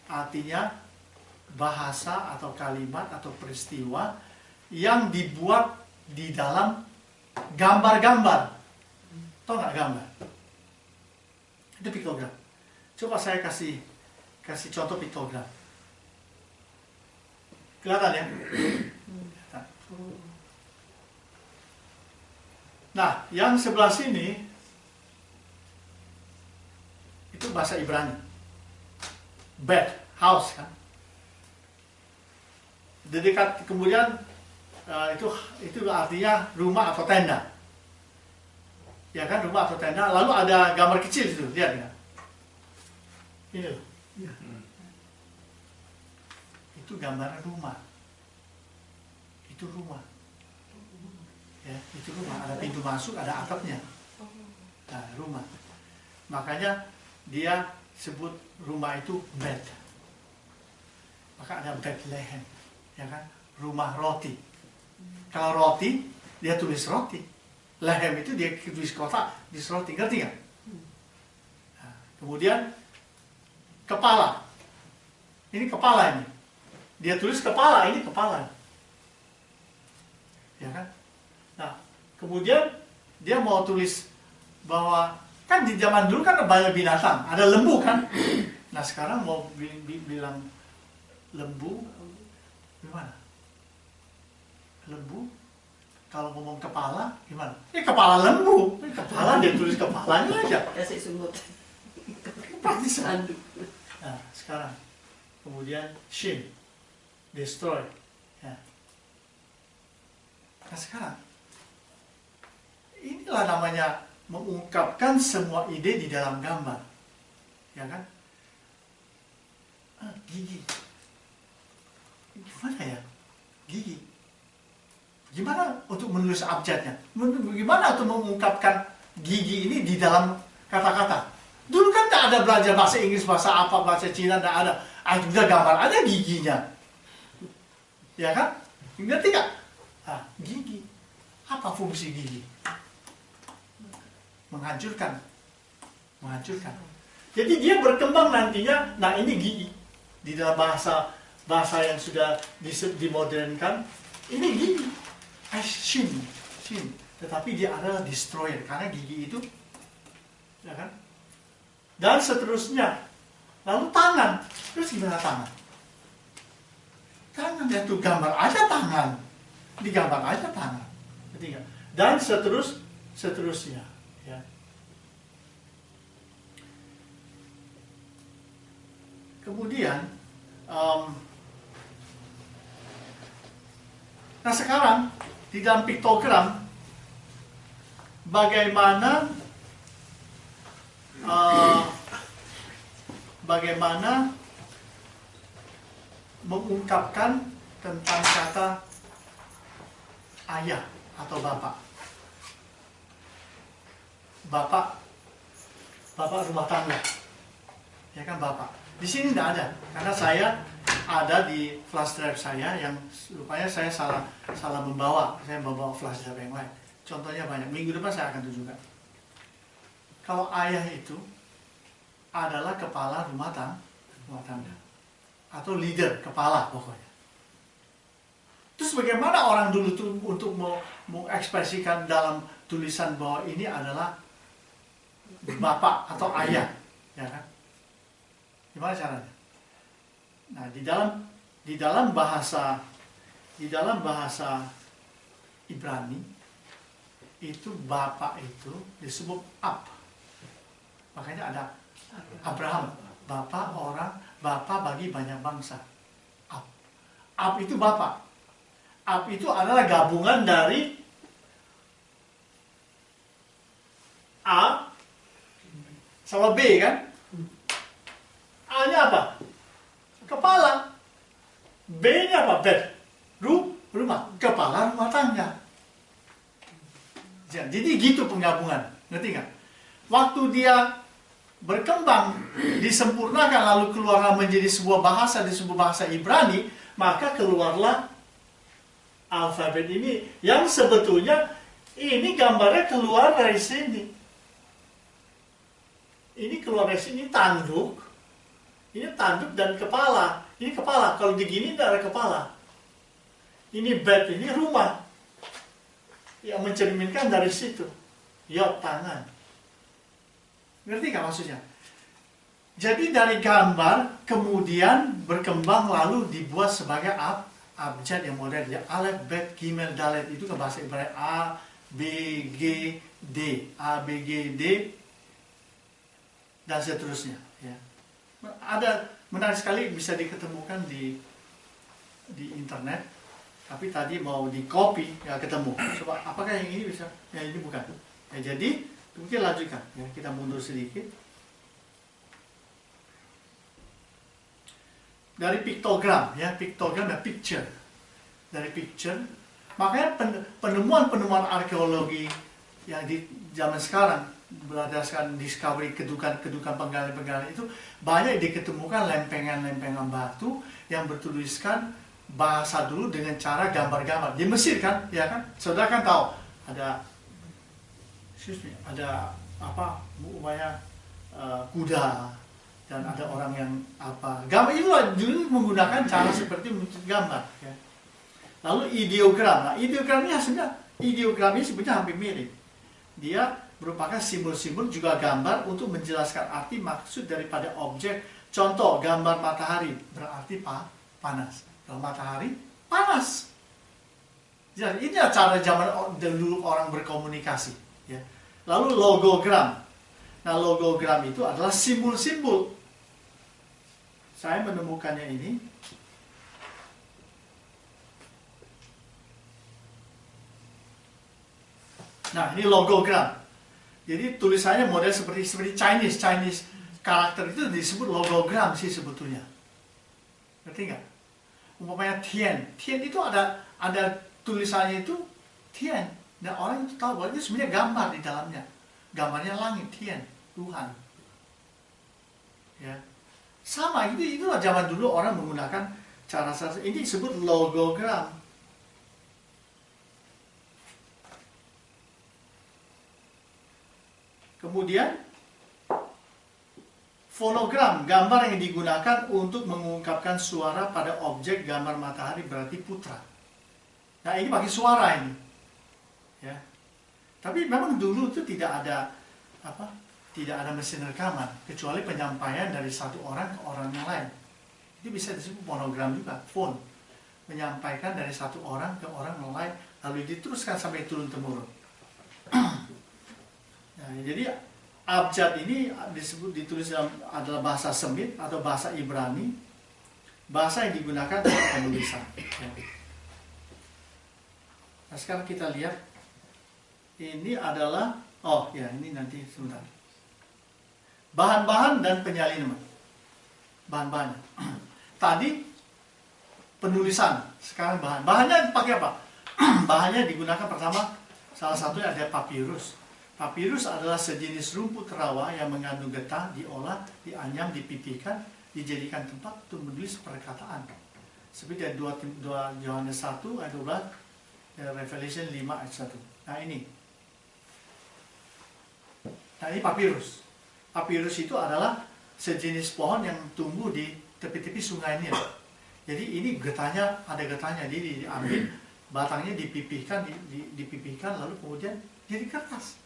A: Artinya bahasa atau kalimat atau peristiwa yang dibuat di dalam gambar-gambar. Tahu nggak gambar? Itu piktogram. Coba saya kasih contoh piktogram. Kelihatan ya? Nah, yang sebelah sini itu bahasa Ibrani. Bed, house kan. di dekat kemudian itu artinya rumah atau tenda. Ya kan, rumah atau tenda. Lalu ada gambar kecil itu, lihat ya. Ini loh. Ya. Itu gambar rumah. Itu rumah. Ya, itu rumah. Ada pintu masuk, ada atapnya. Nah, rumah. Makanya dia sebut rumah itu bed. Maka ada Bethlehem, ya kan? Rumah roti. Kalau roti, dia tulis roti. Lehem itu dia tulis kotak, tulis roti, ngerti nggak? Nah, kemudian kepala. Ini kepala ini. Dia tulis kepala, ini kepala. Ya kan? Nah, kemudian dia mau tulis bahwa kan di zaman dulu kan banyak binatang, ada lembu kan? Nah, sekarang mau bilang lembu gimana? Lembu kalau ngomong kepala gimana? Kepala lembu, kepala dia tulis kepalanya aja.
B: Kasih sumut.
A: Praktis. Nah, sekarang kemudian shin, destroy. Ya. Nah, sekarang inilah namanya mengungkapkan semua ide di dalam gambar, ya kan? Gigi. Gimana ya? Gigi. Gimana untuk menulis abjadnya? Gimana untuk mengungkapkan gigi ini di dalam kata-kata? Dulu kan tak ada belajar bahasa Inggris, bahasa apa, bahasa Cina, tak ada. Udah gambar aja giginya. Ya kan? Ngerti gak? Gigi. Apa fungsi gigi? Menghancurkan. Menghancurkan. Jadi dia berkembang nantinya, nah ini gigi. Di dalam bahasa yang sudah dimodernkan, ini gigi. Shin. Tetapi dia adalah destroyer, karena gigi itu, ya kan? Dan seterusnya. Lalu tangan. Terus gimana tangan? Tangan dia tuh gambar aja tangan. Digambar aja tangan. Ketiga. Dan seterusnya. Ya. Kemudian, nah sekarang di dalam piktogram, bagaimana mengungkapkan tentang kata ayah atau bapak. Bapak rumah tangga. Ya kan, bapak. Di sini tidak ada, karena saya ada di flash drive saya yang rupanya saya salah membawa. Saya membawa flash drive yang lain. Contohnya banyak. Minggu depan saya akan tunjukkan. Kalau ayah itu adalah kepala rumah tangga atau leader, kepala pokoknya. Terus bagaimana orang dulu tuh untuk mengekspresikan dalam tulisan bahwa ini adalah bapak atau ayah, ya kan? Gimana caranya? Nah, di dalam bahasa Ibrani itu bapak itu disebut ab. Makanya ada Abraham, bapak bagi banyak bangsa. Ab itu bapak. Ab itu adalah gabungan dari A sama B kan? A-nya apa? Kepala. B-nya apa? Bed. Rumah. Kepala rumah tangga. Jadi gitu penggabungan. Ngerti nggak? Waktu dia berkembang, disempurnakan, lalu keluarlah menjadi sebuah bahasa, di sebuah bahasa Ibrani, maka keluarlah alfabet ini, yang sebetulnya ini gambarnya keluar dari sini. Ini keluar dari sini, tanduk. Ini tanduk dan kepala. Ini kepala, kalau begini tidak ada kepala. Ini bed, ini rumah. Yang mencerminkan dari situ. Yod, tangan. Ngerti gak maksudnya? Jadi dari gambar kemudian berkembang lalu dibuat sebagai abjad yang modern. Ya, alef, bet, gimel, dalet itu ke bahasa Ibrani A, B, G, D. A, B, G, D dan seterusnya. Ya. Ada menarik sekali bisa diketemukan di di internet, tapi tadi mau di copy nggak ketemu. Coba apakah yang ini bisa? Ya ini bukan. Ya, jadi mungkin lanjutkan. Ya, kita mundur sedikit. Dari piktogram, ya piktogram dan picture. Dari picture, makanya penemuan-penemuan arkeologi yang di zaman sekarang berdasarkan discovery kedukan-kedukan penggalian-penggalian itu banyak diketemukan lempengan-lempengan batu yang bertuliskan bahasa dulu dengan cara gambar-gambar. Di Mesir kan, ya kan? Saudara kan tahu ada apa? Upaya kuda dan ada orang yang apa? Gambar itu dulu menggunakan cara seperti gambar. Ya. Lalu ideogram. Nah, ideogram ini sebenarnya hampir mirip. Dia merupakan simbol-simbol juga gambar untuk menjelaskan arti maksud daripada objek. Contoh, gambar matahari berarti panas. Kalau matahari panas. Jadi ini cara zaman dulu orang berkomunikasi. Ya. Lalu logogram. Nah, logogram itu adalah simbol-simbol. Saya menemukannya ini. Nah, ini logogram. Jadi tulisannya model seperti Chinese karakter itu disebut logogram sih sebetulnya. Ngerti nggak? Umpamanya Tian itu ada tulisannya itu Tian. Dan orang itu tahu bahwa itu sebenarnya gambar di dalamnya. Gambarnya langit, Tian, Tuhan. Ya. Sama, itulah zaman dulu orang menggunakan cara ini disebut logogram. Kemudian fonogram, gambar yang digunakan untuk mengungkapkan suara pada objek gambar matahari berarti putra. Nah, ini pakai suara ini. Ya. Tapi memang dulu itu tidak ada mesin rekaman kecuali penyampaian dari satu orang ke orang yang lain. Itu bisa disebut fonogram juga, phone. Menyampaikan dari satu orang ke orang yang lain lalu diteruskan sampai turun temurun. Nah, jadi abjad ini ditulis adalah bahasa Semit atau bahasa Ibrani, bahasa yang digunakan untuk penulisan. Nah, sekarang kita lihat ini adalah ini nanti sebentar. Bahan-bahan dan penyalinan. Bahan-bahannya. Tadi penulisan, sekarang bahannya pakai apa? Bahannya digunakan pertama salah satunya ada papirus. Papirus adalah sejenis rumput rawa yang mengandung getah, diolah, dianyam, dipipihkan, dijadikan tempat untuk menulis perkataan. Seperti dari 2 Yohanes 1 ayat 12, Revelation 5 ayat 1. Nah ini papirus. Papirus itu adalah sejenis pohon yang tumbuh di tepi-tepi sungai Nil. Jadi ini getahnya, ada getahnya, jadi diambil, batangnya dipipihkan, dipipihkan, lalu kemudian jadi kertas.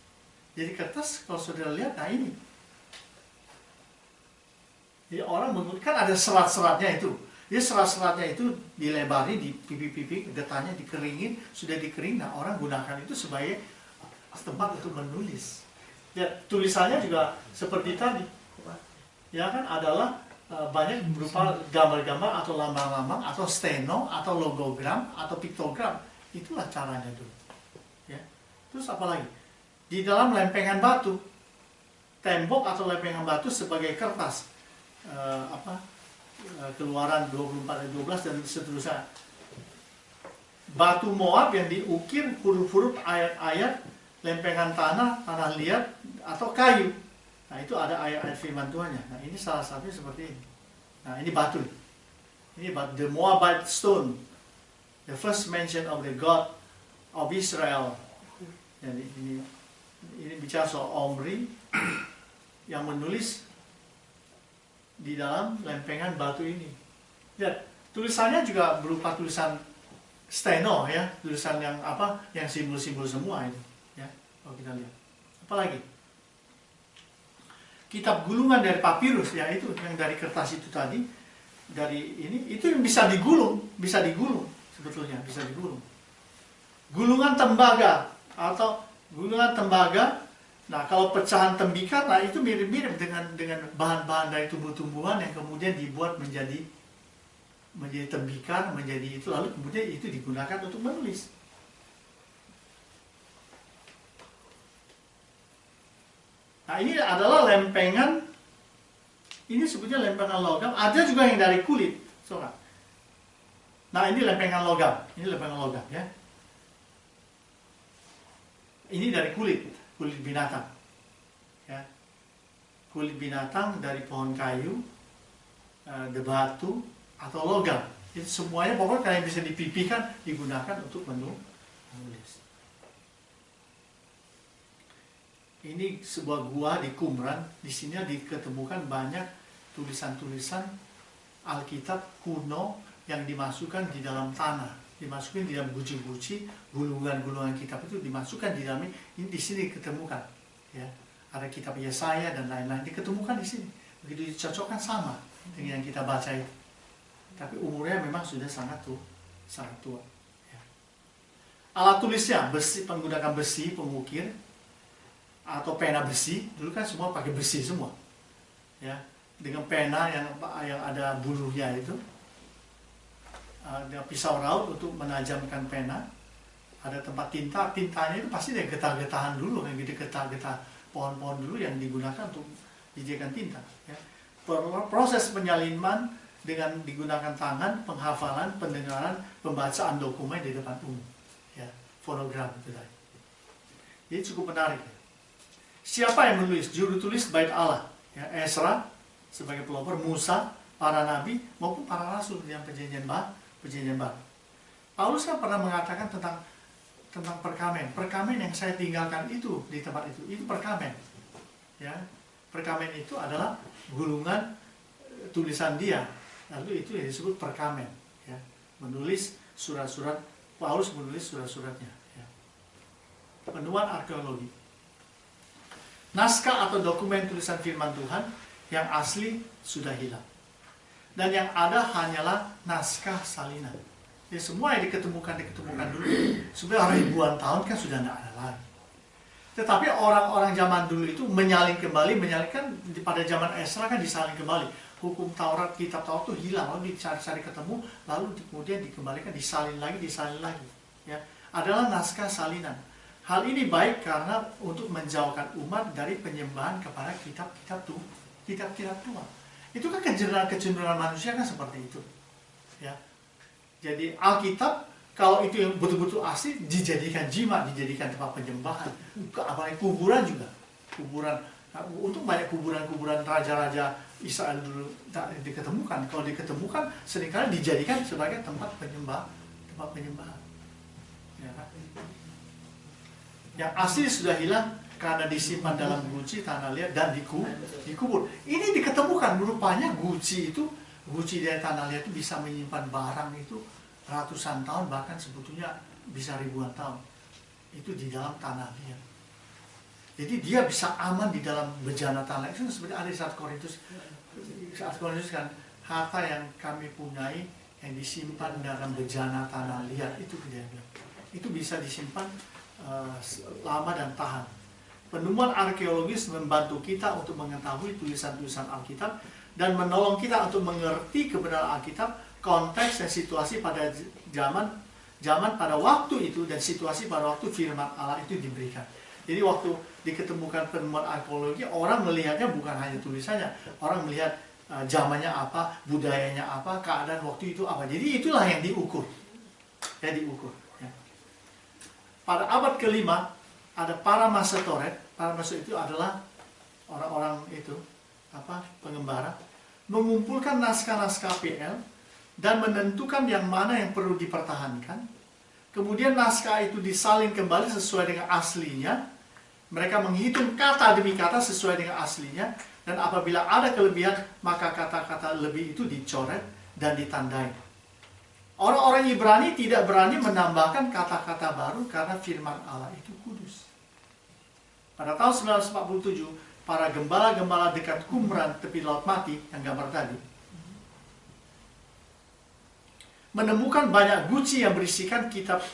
A: Jadi kertas, kalau saudara lihat, nah ini. Jadi orang menggunakan ada serat-seratnya itu. Jadi serat-seratnya itu dilebari, dipipih-pipih, getahnya dikeringin, sudah dikering, nah orang gunakan itu sebagai tempat untuk menulis. Ya, tulisannya juga seperti tadi. Ya kan, adalah banyak berupa gambar-gambar atau lambang-lambang atau steno atau logogram atau piktogram. Itulah caranya dulu. Ya. Terus apa lagi? Di dalam lempengan batu, tembok atau lempengan batu sebagai kertas, Keluaran 24:12 dan seterusnya. Batu Moab yang diukir huruf-huruf ayat-ayat, lempengan tanah liat atau kayu. Nah itu ada ayat-ayat firman Tuhannya. Nah ini salah satunya seperti ini. Nah ini batu. Ini the Moabite stone, the first mention of the God of Israel. Jadi ini bicara soal Omri yang menulis di dalam lempengan batu ini. Lihat, tulisannya juga berupa tulisan steno ya, tulisan yang yang simbol-simbol semua ini. Ya, kalau kita lihat. Apalagi? Kitab gulungan dari papirus, ya itu yang dari kertas itu tadi, dari ini itu yang bisa digulung sebetulnya, bisa digulung. Gulungan tembaga atau gulungan tembaga. Nah, kalau pecahan tembikar, nah itu mirip-mirip dengan bahan-bahan dari tumbuh-tumbuhan yang kemudian dibuat menjadi menjadi tembikar, menjadi itu, lalu kemudian itu digunakan untuk menulis. Nah, ini adalah lempengan, ini sebutnya lempengan logam, ada juga yang dari kulit, saudara. Nah, ini lempengan logam, ya. Ini dari kulit binatang, ya. Kulit binatang dari pohon kayu, batu atau logam. Itu semuanya pokoknya yang bisa dipipikan digunakan untuk menulis. Ini sebuah gua di Qumran. Di sini diketemukan banyak tulisan-tulisan Alkitab kuno yang dimasukkan di dalam tanah, dimasukkan di dalam guci-guci, gulungan-gulungan kitab itu dimasukkan di dalam ini di sini diketemukan. Ya, ada kitab Yesaya dan lain-lain diketemukan di sini. Begitu dicocokkan sama dengan yang kita baca itu. Tapi umurnya memang sudah sangat tua. Ya. Alat tulisnya besi, menggunakan besi pengukir atau pena besi. Dulu kan semua pakai besi semua, ya, dengan pena yang ada bulunya itu, ada pisau raut untuk menajamkan pena, ada tempat tintanya itu pasti dari getah-getahan dulu, yang gitu, getah-getah pohon-pohon dulu yang digunakan untuk dijadikan tinta. Ya. Proses penyaliman dengan digunakan tangan, penghafalan, pendengaran, pembacaan dokumen di depan umum, ya, fonogram itu tadi. Jadi cukup menarik. Ya. Siapa yang menulis? Juru tulis Bait Allah, ya, Ezra sebagai pelopor, Musa, para nabi maupun para rasul yang perjanjian baru. Paulus kan pernah mengatakan tentang perkamen yang saya tinggalkan itu di tempat itu perkamen, ya. Perkamen itu adalah gulungan tulisan dia, lalu itu yang disebut perkamen, ya. Menulis surat-surat, Paulus menulis surat-suratnya, ya. Penemuan arkeologi. Naskah atau dokumen tulisan firman Tuhan yang asli sudah hilang. Dan yang ada hanyalah naskah salinan. Jadi semua yang diketemukan dulu. Sebenarnya ribuan tahun kan sudah tidak ada lagi. Tetapi orang-orang zaman dulu itu menyalin kan pada zaman Ezra kan disalin kembali. Hukum Taurat, kitab Taurat itu hilang, lalu dicari-cari ketemu, lalu kemudian dikembalikan, disalin lagi. Ya, adalah naskah salinan. Hal ini baik karena untuk menjauhkan umat dari penyembahan kepada kitab-kitab tua. Itu kan kecenderungan manusia kan seperti itu. Ya. Jadi Alkitab kalau itu yang betul-betul asli dijadikan jimat, dijadikan tempat penyembahan. Apalagi kuburan juga. Untuk banyak kuburan raja-raja Israel dulu diketemukan. Kalau diketemukan seringkali dijadikan sebagai tempat penyembahan. Ya kan? Yang asli sudah hilang karena disimpan dalam guci, tanah liat, dan dikubur. Ini diketemukan, rupanya guci dari tanah liat itu bisa menyimpan barang itu ratusan tahun, bahkan sebetulnya bisa ribuan tahun. Itu di dalam tanah liat. Jadi dia bisa aman di dalam bejana tanah. Itu sebenarnya ada di 1 Korintus kan, harta yang kami punyai yang disimpan dalam bejana tanah liat, itu dia bilang. Itu bisa disimpan lama dan tahan. Penemuan arkeologis membantu kita untuk mengetahui tulisan-tulisan Alkitab dan menolong kita untuk mengerti kebenaran Alkitab, konteks dan situasi pada zaman pada waktu itu dan situasi pada waktu firman Allah itu diberikan. Jadi waktu diketemukan penemuan arkeologi, orang melihatnya bukan hanya tulisannya, orang melihat zamannya apa, budayanya apa, keadaan waktu itu apa. Jadi itulah yang diukur. Pada abad ke-5 ada para masetoret. Para masetoret itu adalah orang-orang itu pengembara, mengumpulkan naskah-naskah PL dan menentukan yang mana yang perlu dipertahankan. Kemudian naskah itu disalin kembali sesuai dengan aslinya. Mereka menghitung kata demi kata sesuai dengan aslinya, dan apabila ada kelebihan maka kata-kata lebih itu dicoret dan ditandai. Orang-orang Ibrani tidak berani menambahkan kata-kata baru karena firman Allah itu kudus. Pada tahun 947, para gembala-gembala dekat Qumran tepi Laut Mati, yang gambar tadi, menemukan banyak guci yang berisikan kitab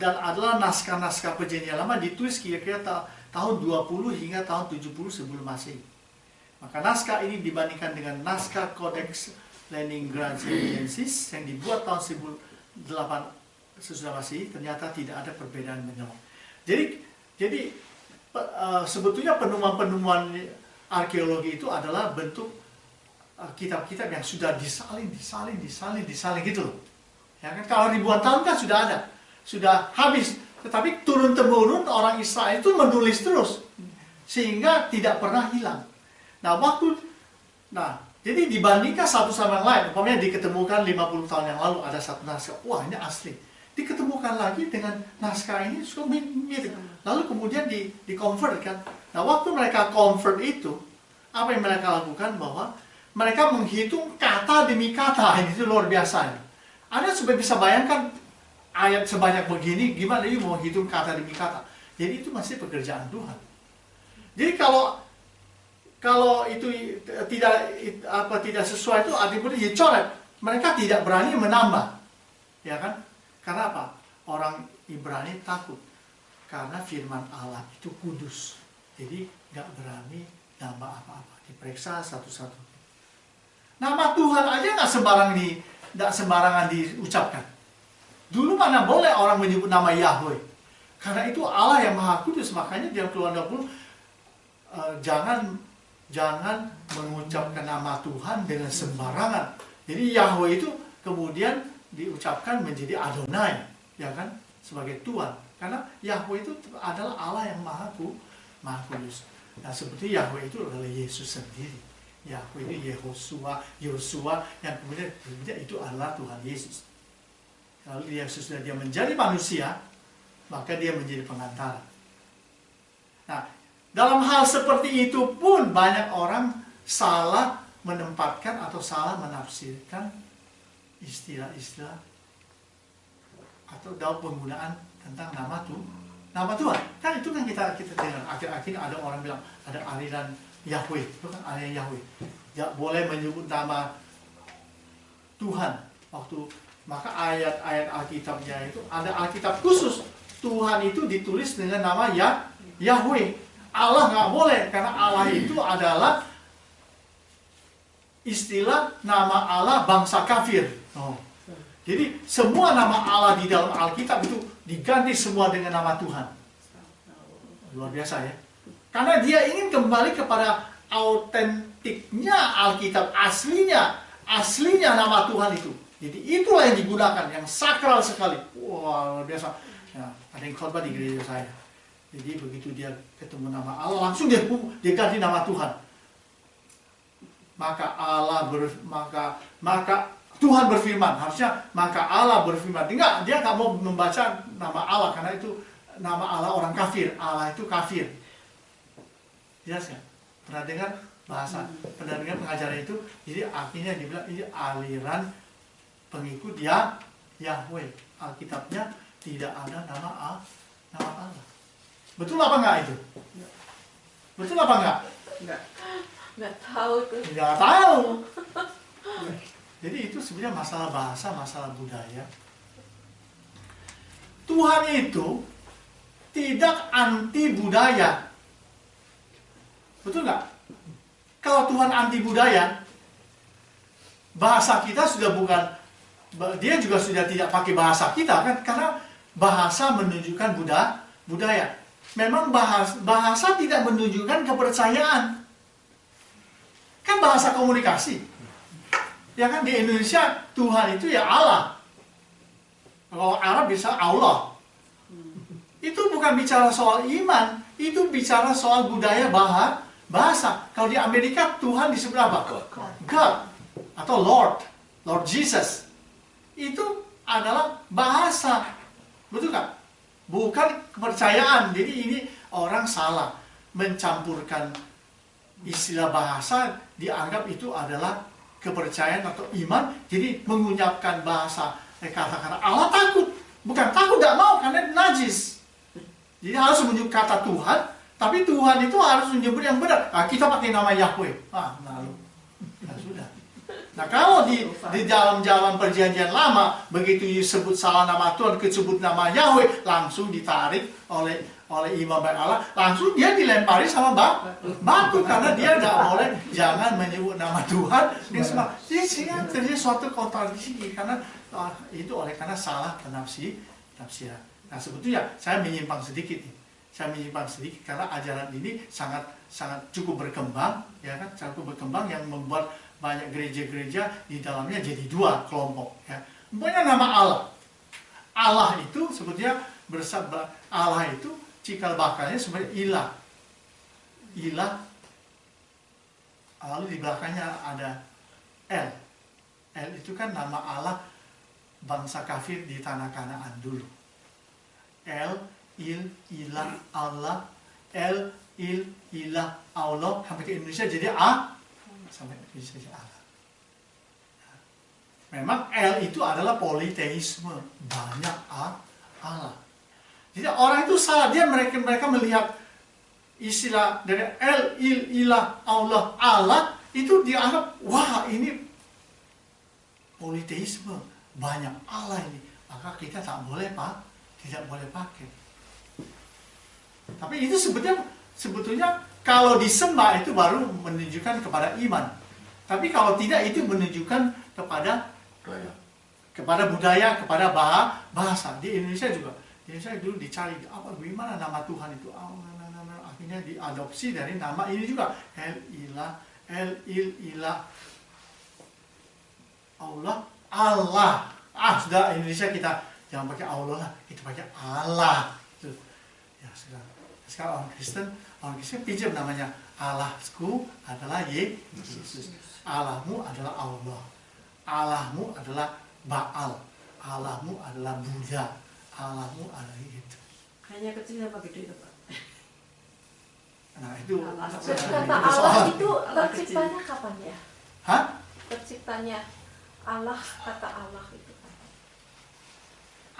A: dan adalah naskah-naskah perjanjian lama ditulis kira-kira tahun 20 hingga tahun 70 sebelum Masehi. Maka naskah ini dibandingkan dengan naskah kodeks Leningrad Siebensis yang dibuat tahun 1008 sesudah Masehi, ternyata tidak ada perbedaan menyeluruh. Jadi sebetulnya penemuan-penemuan arkeologi itu adalah bentuk kitab-kitab yang sudah disalin gitu loh. Ya kan, kalau ribuan tahun kan sudah ada, sudah habis. Tetapi turun-temurun orang Israel itu menulis terus sehingga tidak pernah hilang. Jadi dibandingkan satu sama lain, umpamanya diketemukan 50 tahun yang lalu ada satu naskah, wah ini asli. Diketemukan lagi dengan naskah ini suka mirip. Lalu kemudian di-convert kan. Nah, waktu mereka convert itu, apa yang mereka lakukan? Bahwa mereka menghitung kata demi kata. Ini itu luar biasa. Anda supaya bisa bayangkan ayat sebanyak begini, gimana dia mau hitung kata demi kata. Jadi itu masih pekerjaan Tuhan. Jadi kalau itu tidak sesuai itu artinya dicoret. Mereka tidak berani menambah. Ya kan? Karena apa? Orang Ibrani takut. Karena firman Allah itu kudus. Jadi nggak berani nambah apa-apa. Diperiksa satu-satu. Nama Tuhan aja nggak sembarangan diucapkan. Dulu mana boleh orang menyebut nama Yahweh. Karena itu Allah yang Maha Kudus. Makanya dalam Keluaran 20 jangan mengucapkan nama Tuhan dengan sembarangan. Jadi Yahweh itu kemudian diucapkan menjadi Adonai, ya kan, sebagai Tuhan. Karena Yahweh itu adalah Allah yang Maha Kudus. Nah, seperti Yahweh itu adalah Yesus sendiri. Yahweh itu Yosua yang kemudian itu adalah Tuhan Yesus. Kalau Yesus dia menjadi manusia, maka dia menjadi pengantara. Nah, dalam hal seperti itu pun banyak orang salah menempatkan atau salah menafsirkan istilah-istilah atau dalam penggunaan tentang nama Tuhan. Kan itu kan kita dengar. Akhir-akhir ada orang bilang ada aliran Yahweh, itu kan aliran Yahweh. Tidak boleh menyebut nama Tuhan. Maka ayat-ayat Alkitabnya itu ada Alkitab khusus. Tuhan itu ditulis dengan nama Yahweh. Allah nggak boleh, karena Allah itu adalah istilah nama Allah bangsa kafir. Jadi semua nama Allah di dalam Alkitab itu diganti semua dengan nama Tuhan. Luar biasa ya. Karena dia ingin kembali kepada autentiknya Alkitab, aslinya nama Tuhan itu. Jadi itulah yang digunakan, yang sakral sekali. Wah, luar biasa. Nah, ada yang khotbah di gereja saya. Jadi begitu dia ketemu nama Allah, langsung dia ganti nama Tuhan. Maka Tuhan berfirman, harusnya maka Allah berfirman. Enggak, dia nggak mau membaca nama Allah karena itu nama Allah orang kafir. Allah itu kafir. Jelas kan? Pernah dengar bahasa, pernah dengar pengajaran itu? Jadi akhirnya dibilang ini aliran pengikut Yahweh. Alkitabnya tidak ada nama Allah. Betul apa enggak itu? Betul apa enggak?
B: Nggak tahu tuh.
A: Nggak tahu. Jadi itu sebenarnya masalah bahasa, masalah budaya. Tuhan itu tidak anti budaya. Betul nggak? Kalau Tuhan anti budaya, bahasa kita sudah bukan, dia juga sudah tidak pakai bahasa kita kan? Karena bahasa menunjukkan budaya. Memang bahasa tidak menunjukkan kepercayaan. Kan bahasa komunikasi. Ya kan, di Indonesia Tuhan itu ya Allah. Kalau Arab bisa Allah. Itu bukan bicara soal iman, itu bicara soal budaya bahasa. Kalau di Amerika Tuhan disebut apa? God atau Lord Jesus. Itu adalah bahasa. Betul kan? Bukan kepercayaan. Jadi ini orang salah mencampurkan istilah bahasa, dianggap itu adalah kepercayaan atau iman. Jadi mengunyapkan bahasa, kata-kata Allah takut. Bukan takut, tidak mau karena najis. Jadi harus menyebut kata Tuhan, tapi Tuhan itu harus menyebut yang benar. Nah, kita pakai nama Yahweh. Lalu sudah. Nah, kalau di dalam perjanjian lama, begitu disebut salah nama Tuhan, disebut nama Yahweh, langsung ditarik oleh oleh iman baik Allah, langsung dia dilempari sama batu karena dia nggak boleh, jangan menyebut nama Tuhan. Dia semua, dia terjadi suatu kontradiksi karena itu karena salah penafsiran. Nah sebetulnya saya menyimpang sedikit nih. Saya menyimpang sedikit karena ajaran ini sangat cukup berkembang, ya kan, cukup berkembang yang membuat banyak gereja-gereja di dalamnya jadi dua kelompok. Ya. Punya nama Allah. Allah itu sebetulnya Allah itu cikal bakalnya sebenarnya ilah. Ilah. Lalu di belakangnya ada El. El itu kan nama Allah bangsa kafir di tanah Kanaan dulu. El, Il, Ilah, Allah. El, Il, Ilah, Allah. Sampai ke Indonesia jadi sampai ke Indonesia jadi Allah. Memang El itu adalah politeisme, banyak Allah. Jadi orang itu salah, mereka melihat istilah dari El, Il, Ilah, Allah, Allah itu dianggap wah ini politeisme, banyak Allah ini, maka kita tidak boleh pakai. Tapi itu sebetulnya kalau disembah itu baru menunjukkan kepada iman. Tapi kalau tidak itu menunjukkan kepada budaya, kepada bahasa. Di Indonesia juga. Di Indonesia dulu dicari bagaimana nama Tuhan itu. Akhirnya diadopsi dari nama ini juga. El, Il, Ilah, Allah. Sudah Indonesia kita jangan pakai Allah lah, kita pakai Allah. Ya sekarang orang Kristen pinjam namanya. Allahku adalah Yesus. Allahmu adalah Allah. Allahmu adalah Baal. Allahmu adalah Buddha. Allahmu adalah itu.
B: Hanya kecil apa gede itu, Pak?
A: Nah itu
C: kata Allah itu terciptanya kapan ya?
A: Hah?
C: Terciptanya Allah, kata Allah itu.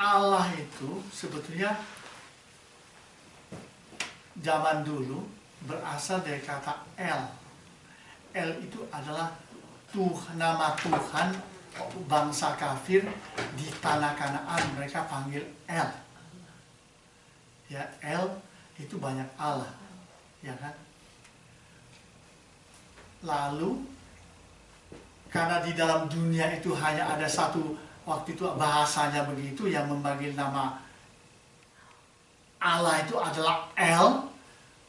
A: Allah itu sebetulnya zaman dulu berasal dari kata El. El itu adalah nama Tuhan bangsa kafir di tanah Kanaan, mereka panggil El. Ya, El itu banyak Allah, ya kan? Lalu karena di dalam dunia itu hanya ada satu, waktu itu bahasanya begitu, yang memanggil nama Allah itu adalah El,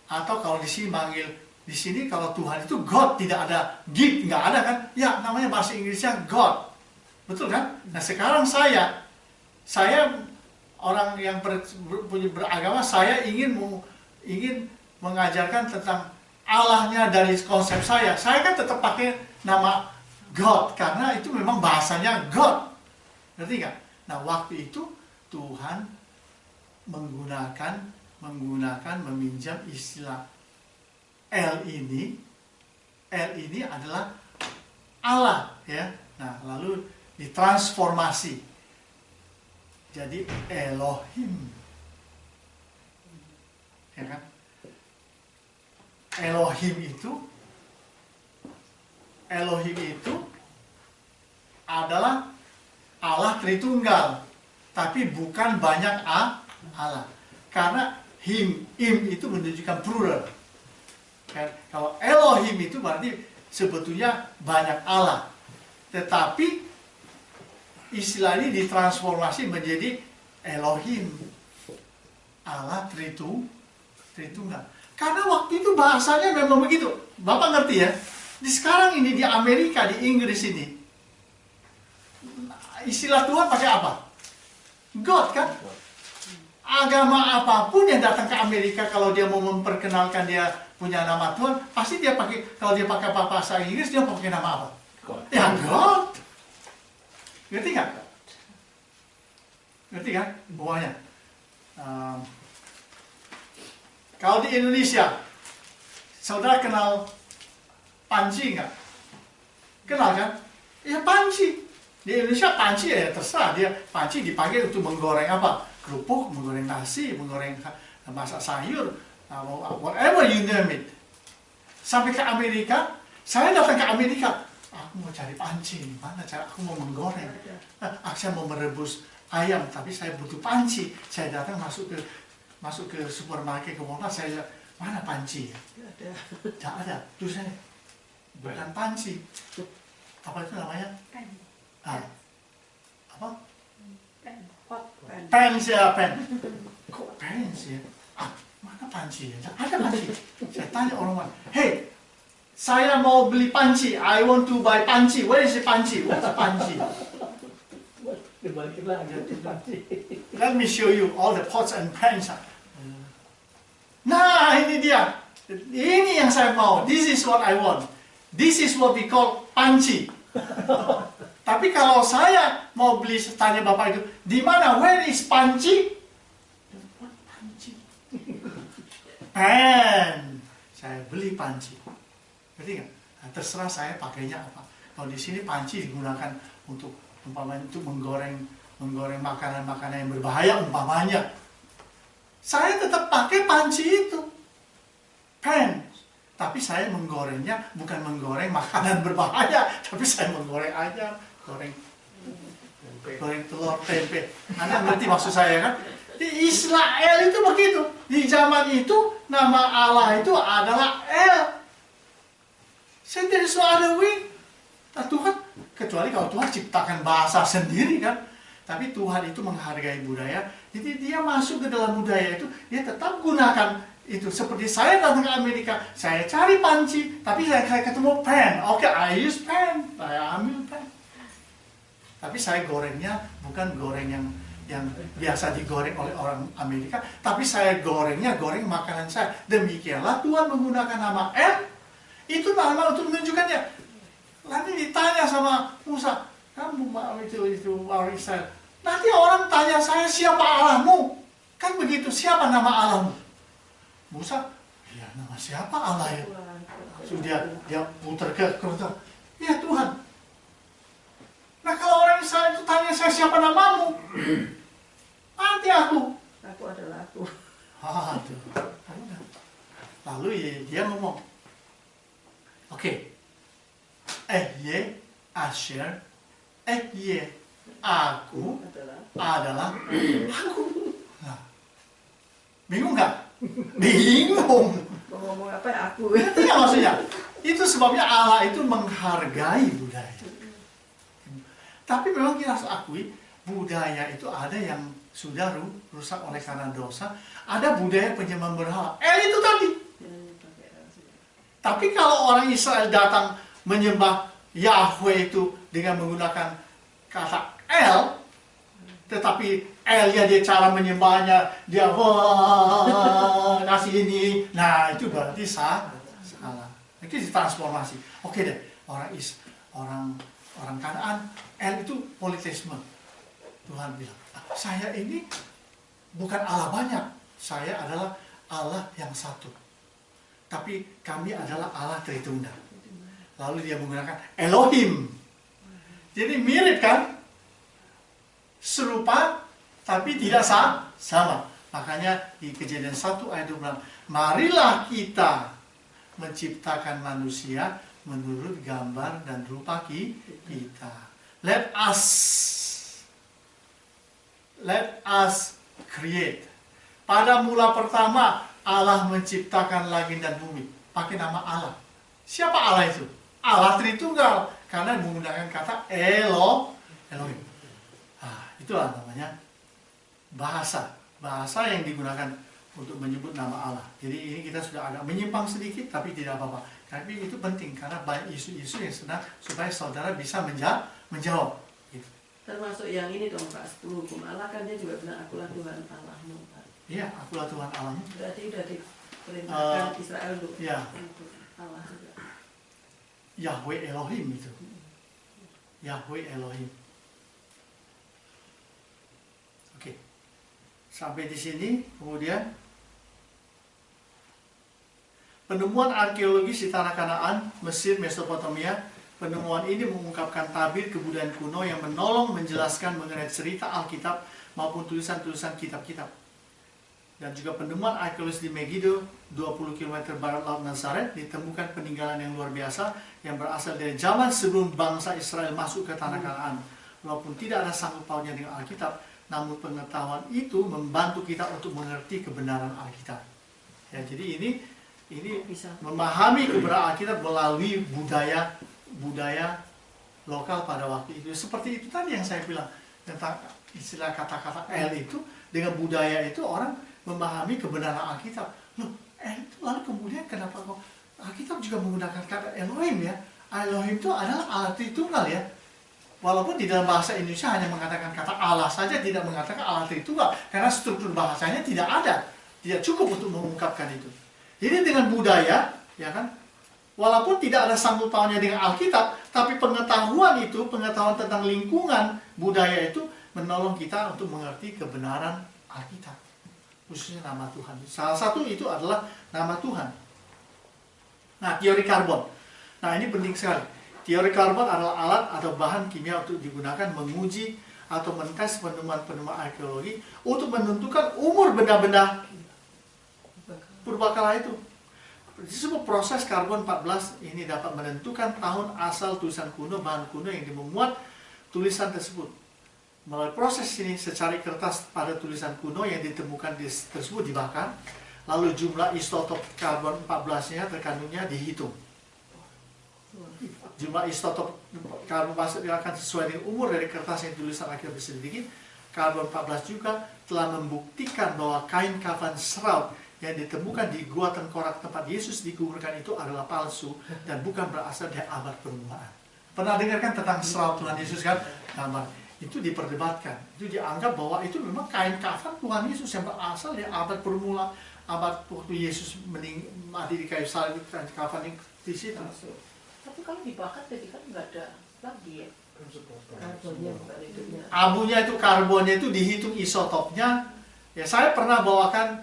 A: atau kalau di sini manggil, di sini kalau Tuhan itu God, tidak ada Gid, nggak ada kan? Ya namanya bahasa Inggrisnya God, betul kan? Nah sekarang saya orang yang beragama, saya ingin mengajarkan tentang Allahnya dari konsep saya kan tetap pakai nama God karena itu memang bahasanya God, ngerti nggak? Nah waktu itu Tuhan meminjam istilah El ini adalah Allah, ya. Nah, lalu ditransformasi jadi Elohim, ya kan? Elohim itu adalah Allah Tritunggal, tapi bukan banyak Allah. Karena im itu menunjukkan plural. Kalau Elohim itu berarti sebetulnya banyak Allah. Tetapi istilah ini ditransformasi menjadi Elohim, Allah Tritunggal. Karena waktu itu bahasanya memang begitu. Bapak ngerti ya? Di sekarang ini di Amerika, di Inggris ini, istilah Tuhan pakai apa? God kan? Agama apapun yang datang ke Amerika, kalau dia mau memperkenalkan dia punya nama Tuhan, pasti dia pakai, kalau dia pakai bahasa Inggris, dia pakai nama apa? God. Ya God. Ngerti nggak? Ngerti kan? Bawahnya. Kalau di Indonesia, saudara kenal panci nggak? Kenal kan? Ya panci. Di Indonesia panci ya terserah, dia panci dipakai untuk menggoreng apa? Kerupuk, menggoreng nasi, menggoreng masak sayur, whatever you name it. Sampai ke Amerika, saya datang ke Amerika, aku mau cari panci, mana cara aku mau menggoreng? Saya mau merebus ayam, tapi saya butuh panci. Saya datang masuk ke masuk ke supermarket, ke Walmart, saya lihat, mana panci ya?
B: Nggak ada.
A: Tidak ada, tulisannya bukan panci. Apa itu namanya?
C: Pen.
A: Apa?
C: Pen. Hot pen.
A: Pens ya, pen. Kok pens ya? Mana panci ya? Ada panci. Saya tanya orang mana, hey, saya mau beli panci. I want to buy panci. Where is the panci? What's panci?
D: Dibalikin lagi itu panci.
A: Let me show you all the pots and pans. Nah, ini dia. Ini yang saya mau. This is what I want. This is what we call panci. Tapi kalau saya mau beli, tanya bapak itu, di mana? Where is panci? What panci? Pen. Saya beli panci. Ngerti nggak? Nah, terserah saya pakainya apa. Kalau di sini panci digunakan untuk umpamanya itu menggoreng makanan-makanan yang berbahaya umpamanya. Saya tetap pakai panci itu, pen. Tapi saya menggorengnya bukan menggoreng makanan berbahaya, tapi saya menggoreng ayam, goreng telur, tempe. Anda ngerti maksud saya kan? Di Israel itu begitu. Di zaman itu nama Allah itu adalah El. So there is no other way. Nah, Tuhan, kecuali kalau Tuhan ciptakan bahasa sendiri kan. Tapi Tuhan itu menghargai budaya. Jadi dia masuk ke dalam budaya itu, dia tetap gunakan itu. Seperti saya datang ke Amerika, saya cari panci, tapi saya ketemu pen. Oke, I use pen. Saya ambil pen. Tapi saya gorengnya bukan goreng yang biasa digoreng oleh orang Amerika, tapi saya gorengnya goreng makanan saya. Demikianlah Tuhan menggunakan nama El. Itu nama untuk menunjukkannya. Nanti ditanya sama Musa, kamu mau itu orang Israel. Nanti orang tanya saya, siapa Allahmu? Kan begitu, siapa nama Allahmu? Musa, ya nama siapa Allah ya? Sudah dia putar ke kertas. Ya Tuhan. Nah kalau orang Israel itu tanya saya, siapa namamu? Nanti aku.
B: Aku adalah aku.
A: Aduh. Lalu dia ngomong, oke. Asher, aku adalah aku. Nah, bingung nggak? Bingung.
B: Mau ngomong apa ya aku?
A: Itu ya maksudnya. Itu sebabnya Allah itu menghargai budaya. Tapi memang kita harus akui, budaya itu ada yang sudah rusak oleh karena dosa. Ada budaya penyembahan berhala. Itu tadi. Tapi kalau orang Israel datang menyembah Yahweh itu dengan menggunakan kata El, tetapi El-nya dia cara menyembahnya, dia kasih ini, nah itu berarti salah. Itu ditransformasi. Oke deh, orang Kanaan, El itu politeisme. Tuhan bilang, saya ini bukan Allah banyak, saya adalah Allah yang satu. Tapi kami adalah Allah Tritunggal. Lalu dia menggunakan Elohim. Jadi mirip kan? Serupa, tapi tidak sama. Makanya di Kejadian 1 ayat 12, marilah kita menciptakan manusia menurut gambar dan rupa kita. Let us create. Pada mula pertama, Allah menciptakan langit dan bumi. Pakai nama Allah. Siapa Allah itu? Allah Tritunggal. Karena menggunakan kata Elohim. Itulah namanya bahasa. Bahasa yang digunakan untuk menyebut nama Allah. Jadi ini kita sudah agak menyimpang sedikit, tapi tidak apa-apa. Tapi itu penting, karena banyak isu-isu yang sedang supaya saudara bisa menjawab. Gitu.
B: Termasuk yang ini dong Pak, setuju hukum Allah kan dia juga bilang akulah Tuhan Allahmu Pak.
A: Iya, akulah Tuhan Allahmu.
B: Berarti sudah diperintahkan Israel untuk Allah juga.
A: Yahweh Elohim itu. Yahweh Elohim. Oke. Sampai di sini, kemudian penemuan arkeologis di tanah Kanaan, Mesir, Mesopotamia. Penemuan ini mengungkapkan tabir kebudayaan kuno yang menolong menjelaskan mengenai cerita Alkitab maupun tulisan-tulisan kitab-kitab. Dan juga penemuan arkeologis di Megiddo, 20 km barat Laut Nazaret, ditemukan peninggalan yang luar biasa yang berasal dari zaman sebelum bangsa Israel masuk ke tanah Kanaan. Walaupun tidak ada sangkut pautnya dengan Alkitab, namun pengetahuan itu membantu kita untuk mengerti kebenaran Alkitab. Ya, jadi ini memahami kebenaran Alkitab melalui budaya lokal pada waktu itu. Seperti itu tadi yang saya bilang tentang istilah kata-kata El itu, dengan budaya itu orang memahami kebenaran Alkitab. Loh, lalu kemudian kenapa kok Alkitab juga menggunakan kata Elohim ya? Elohim itu adalah alat Tritunggal ya. Walaupun di dalam bahasa Indonesia hanya mengatakan kata Allah saja, tidak mengatakan alat Tritunggal, karena struktur bahasanya tidak ada, tidak cukup untuk mengungkapkan itu. Jadi dengan budaya, ya kan, walaupun tidak ada sangkut pautnya dengan Alkitab, tapi pengetahuan itu, pengetahuan tentang lingkungan budaya itu menolong kita untuk mengerti kebenaran Alkitab, khususnya nama Tuhan. Salah satu itu adalah nama Tuhan. Nah, teori karbon. Nah, ini penting sekali. Teori karbon adalah alat atau bahan kimia untuk digunakan menguji atau mentes penemuan-penemuan arkeologi untuk menentukan umur benda-benda purbakala itu. Disebut proses karbon 14 ini dapat menentukan tahun asal tulisan kuno, bahan kuno yang memuat tulisan tersebut. Melalui proses ini, secari kertas pada tulisan kuno yang ditemukan tersebut dibakar, lalu jumlah isotop karbon 14-nya terkandungnya dihitung. Jumlah isotop karbon 14 yang akan sesuai dengan umur dari kertas yang tulisan akhir diselidiki. Karbon 14 juga telah membuktikan bahwa kain kafan serat yang ditemukan di Gua Tengkorak tempat Yesus dikuburkan itu adalah palsu dan bukan berasal dari abad permulaan. Pernah dengarkan tentang serat Tuhan Yesus kan? Gambar itu diperdebatkan. Itu dianggap bahwa itu memang kain kafan Tuhan Yesus yang berasal dari abad permulaan, abad waktu Yesus mati di kayu salib, kain kafan di situ.
B: Tapi kalau dibakar jadi kan nggak ada lagi ya.
A: Abunya itu, karbonnya itu dihitung isotopnya. Ya, saya pernah bawakan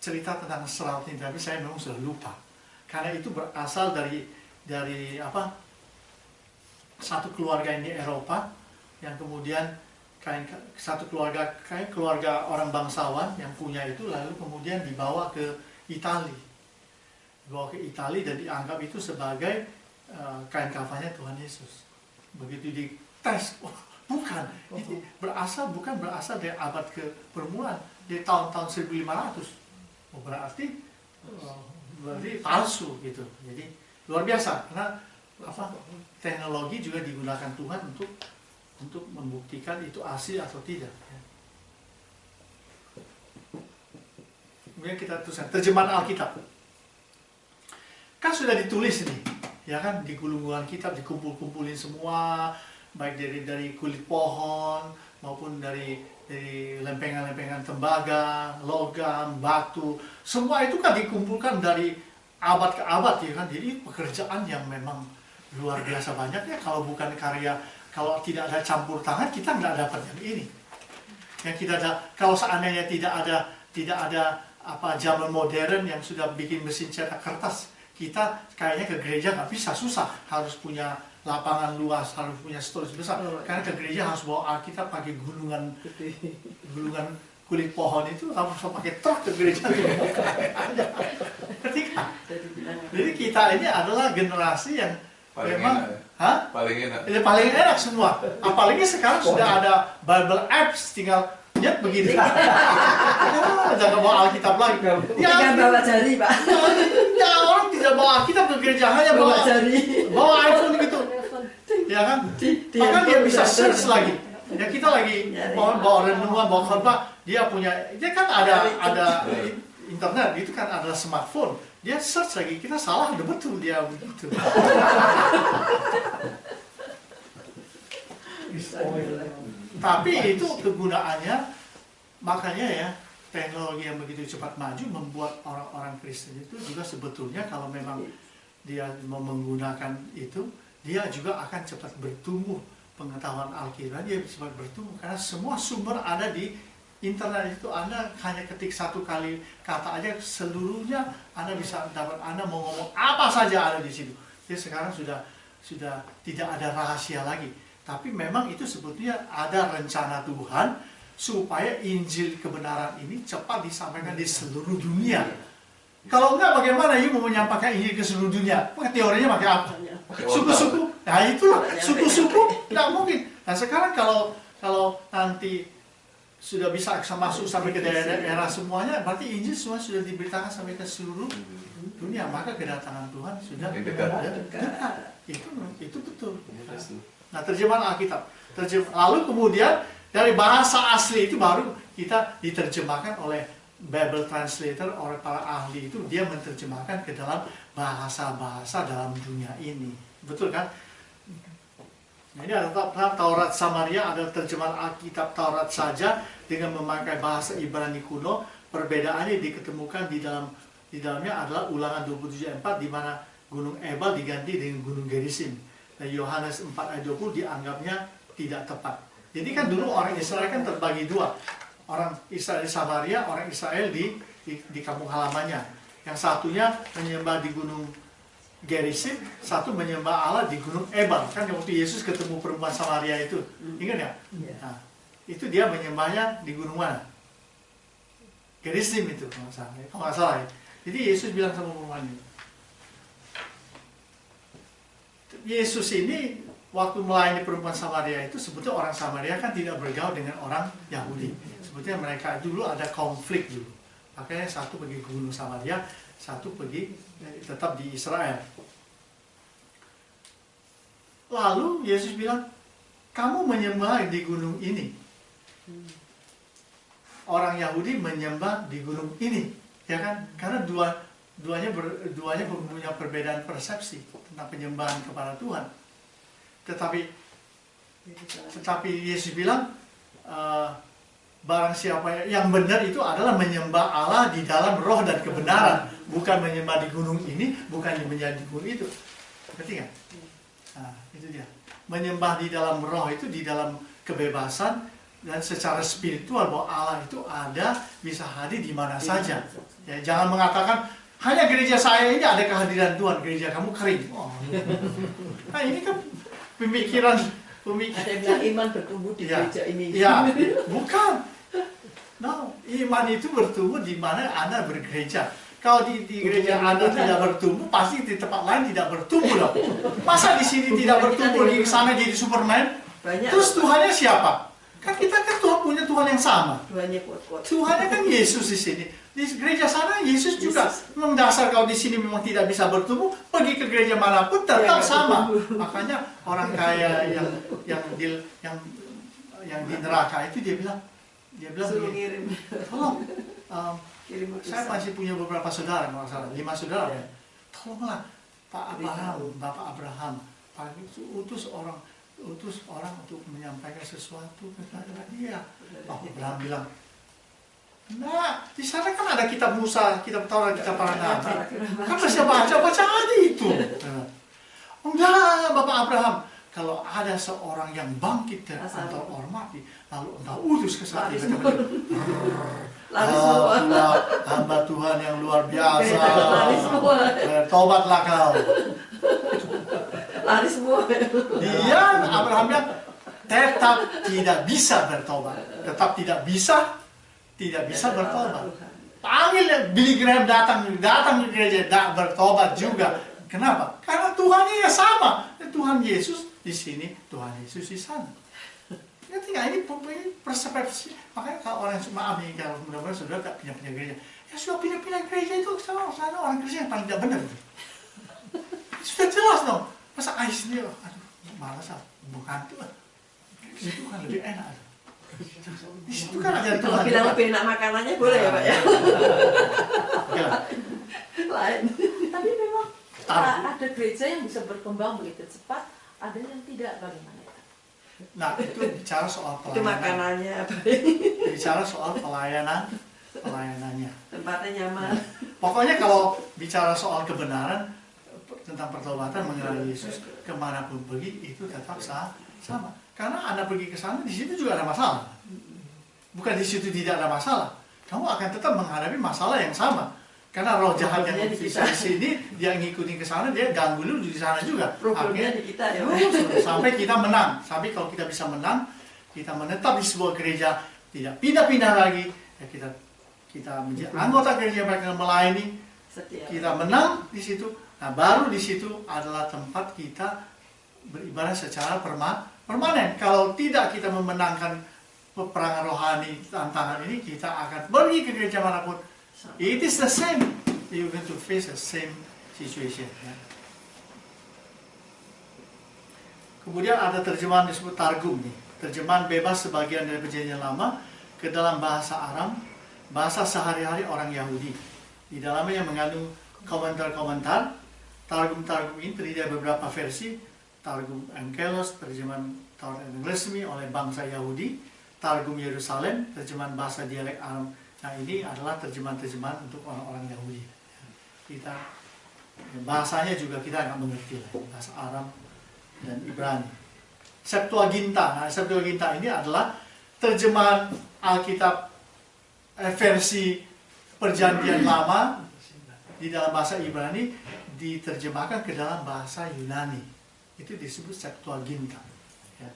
A: cerita tentang serat ini, tapi saya memang sudah lupa. Karena itu berasal dari satu keluarga di Eropa yang kemudian keluarga orang bangsawan yang punya itu, lalu kemudian dibawa ke Italia. Dan dianggap itu sebagai kain kafannya Tuhan Yesus. Begitu dites, bukan, itu bukan berasal dari abad ke permulaan, dari tahun-tahun 1500. Berarti palsu gitu. Jadi luar biasa, karena teknologi juga digunakan Tuhan untuk membuktikan itu asli atau tidak. Kemudian kita tuliskan terjemahan Alkitab. Kan sudah ditulis nih, ya kan, di gulungan kitab dikumpul-kumpulin semua, baik dari kulit pohon maupun dari lempengan-lempengan tembaga, logam, batu, semua itu kan dikumpulkan dari abad ke abad, ya kan. Jadi pekerjaan yang memang luar biasa banyaknya. Kalau bukan karya, kalau tidak ada campur tangan, kita nggak dapat yang ini. Yang kita ada, kalau seandainya tidak ada zaman modern yang sudah bikin mesin cetak kertas, kita kayaknya ke gereja nggak bisa, susah, harus punya lapangan luas, harus punya storage besar. Karena ke gereja harus bawa Alkitab pakai gulungan kulit pohon itu, harus pakai truk ke gereja. Jadi kita ini adalah generasi yang
D: paling
A: memang
D: enak. Paling enak.
A: Ya, paling enak semua. Apalagi sekarang sudah ada Bible apps, tinggal lihat begini. Jangan bawa Alkitab lagi.
B: Jangan bawa jari, Pak.
A: Ya, orang tidak bawa Alkitab ke gereja, hanya bawa
B: jari,
A: bawa iPhone gitu. Ya kan? Bahkan dia bisa search lagi. Ya, kita lagi bawa renungan, bawa khotbah, dia kan ada internet, itu kan adalah smartphone. Dia search lagi, kita salah, udah betul dia begitu. Tapi itu kegunaannya, makanya ya, teknologi yang begitu cepat maju membuat orang-orang Kristen itu juga sebetulnya kalau memang dia mau menggunakan itu, dia juga akan cepat bertumbuh pengetahuan Alkitab, dia cepat bertumbuh karena semua sumber ada di internet itu. Anda hanya ketik satu kali kata aja, seluruhnya Anda bisa dapat. Anda mau ngomong apa saja ada di situ. Jadi sekarang sudah tidak ada rahasia lagi. Tapi memang itu sebetulnya ada rencana Tuhan supaya Injil kebenaran ini cepat disampaikan di seluruh dunia. Kalau enggak, bagaimana you mau menyampaikan Injil ke seluruh dunia? Teorinya pakai apa? Suku-suku? Nah itulah, suku-suku tidak mungkin. Nah sekarang kalau nanti sudah bisa masuk sampai ke daerah semuanya, berarti Injil semua sudah diberitakan sampai ke seluruh dunia, maka kedatangan Tuhan sudah dekat. Itu betul. Nah terjemahan Alkitab. Lalu kemudian dari bahasa asli itu baru kita diterjemahkan oleh Bible translator, oleh para ahli itu, dia menerjemahkan ke dalam bahasa-bahasa dalam dunia ini. Betul kan? Nah, ini ada Taurat Samaria, ada terjemahan Alkitab Taurat saja dengan memakai bahasa Ibrani kuno. Perbedaannya diketemukan di dalamnya adalah Ulangan 27:4 di mana Gunung Ebal diganti dengan Gunung Gerizim. Nah, Yohanes 4 ayat 20 dianggapnya tidak tepat. Jadi kan dulu orang Israel kan terbagi dua. Orang Israel di Samaria, orang Israel di kampung halamannya. Yang satunya menyembah di Gunung Gerizim, satu menyembah Allah di Gunung Ebal. Kan waktu Yesus ketemu perempuan Samaria itu, ingat ya? Nah, itu dia menyembahnya di gunung mana? Gerizim itu, kalau nggak salah ya. Jadi Yesus bilang sama perempuan itu, Yesus ini waktu melayani perempuan Samaria itu, sebetulnya orang Samaria kan tidak bergaul dengan orang Yahudi. Sebetulnya mereka dulu ada konflik dulu. Makanya satu pergi ke Gunung Samaria, satu pergi tetap di Israel. Lalu Yesus bilang, kamu menyembah di gunung ini. Orang Yahudi menyembah di gunung ini, ya kan? Karena duanya punya perbedaan persepsi tentang penyembahan kepada Tuhan. Tetapi Yesus bilang, barang siapa yang benar itu adalah menyembah Allah di dalam roh dan kebenaran, bukan menyembah di gunung ini, bukan menyembah di gunung itu. Ngerti nggak? Nah, itu dia. Menyembah di dalam roh itu di dalam kebebasan dan secara spiritual, bahwa Allah itu ada, bisa hadir di mana saja. Ya, jangan mengatakan hanya gereja saya ini ada kehadiran Tuhan, gereja kamu kering. Oh. Nah, ini kan pemikiran.
B: Ada yang bilang iman bertumbuh di gereja ini.
A: Ya, bukan. No, iman itu bertumbuh di mana Anda bergereja. Kalau di gereja Anda tidak bertumbuh, pasti di tempat lain tidak bertumbuh dong. Masa di sini tidak bertumbuh, di sana jadi Superman? Terus Tuhannya siapa? Kan kita kan punya Tuhan yang sama. Tuhannya kan Yesus di sini. Di gereja sana Yesus juga. Memang dasar kalau di sini memang tidak bisa bertumbuh, pergi ke gereja manapun tetap sama. Makanya orang kaya yang di neraka itu dia bilang begini, tolong, saya masih punya beberapa saudara, kalau salah 5 saudara ya. Tolonglah Pak Abraham, Bapak Abraham, utus orang untuk menyampaikan sesuatu kepada dia. Abraham bilang, nah, di sana kan ada kitab Musa, kitab Taurat, kitab para nabi. Kan bisa baca aja itu. Enggak, Bapak Abraham. Kalau ada seorang yang bangkit dari antara orang mati, lalu engkau utus ke sana. Hamba Tuhan yang luar biasa. Tobatlah kau.
B: Lari semua.
A: Dia, Abraham bilang, tetap tidak bisa bertobat. Tetap tidak bisa bertobat. Panggil Billy Graham datang ke gereja, tidak bertobat juga. Kenapa? Karena Tuhannya ya sama. Tuhan Yesus di sini, Tuhan Yesus di sana. Ngerti nggak? Ini persepsi. Makanya kalau orang cuma kalau mudah-mudahan sudah tak pindah-pindah gereja, ya sudah pindah-pindah gereja itu sana orang Kristen yang paling tidak benar. Sudah jelas dong. Masa Ais ini, aduh, malas ah, bukan tuh. Di situ kan lebih enak. Di situ kan ada Tuhan.
B: Kalau bilang lebih enak makanannya boleh ya Pak ya? Lain. Tapi memang ada gereja yang bisa berkembang begitu cepat, ada yang tidak, bagaimana?
A: Nah, itu bicara soal pelayanan.
B: Itu makanannya apa?
A: Bicara soal pelayanannya.
B: Tempatnya nyaman.
A: Pokoknya kalau bicara soal kebenaran tentang pertobatan mengenai Yesus, kemanapun pergi itu tetap sama. Karena Anda pergi ke sana, di situ juga ada masalah. Bukan di situ tidak ada masalah. Kamu akan tetap menghadapi masalah yang sama. Karena roh jahat yang di sini, dia ngikutin ke sana, dia ganggu lu di sana juga.
B: Problemnya di kita ya.
A: Sampai kita menang. Sampai kalau kita bisa menang, kita menetap di sebuah gereja, tidak pindah-pindah lagi, ya kita menjadi anggota gereja mereka melayani, kita menang di situ. Nah, baru di situ adalah tempat kita beribadah secara permanen. Kalau tidak kita memenangkan peperangan rohani tantangan ini, kita akan pergi ke gereja manapun. It is the same. You're going to face the same situation. Ya. Kemudian ada terjemahan disebut targum nih. Terjemahan bebas sebagian dari perjanjian lama ke dalam bahasa Aram, bahasa sehari-hari orang Yahudi. Di dalamnya yang mengandung komentar-komentar. Targum-targum ini terdiri dari beberapa versi. Targum Angelos, terjemahan Taurat yang resmi oleh bangsa Yahudi. Targum Yerusalem, terjemahan bahasa dialek Aram. Nah, ini adalah terjemahan-terjemahan untuk orang-orang Yahudi. Kita bahasanya juga kita nggak mengerti lah, bahasa Aram dan Ibrani. Septuaginta. Nah, Septuaginta ini adalah terjemahan Alkitab versi Perjanjian Lama di dalam bahasa Ibrani diterjemahkan ke dalam bahasa Yunani. Itu disebut Septuaginta. Ya.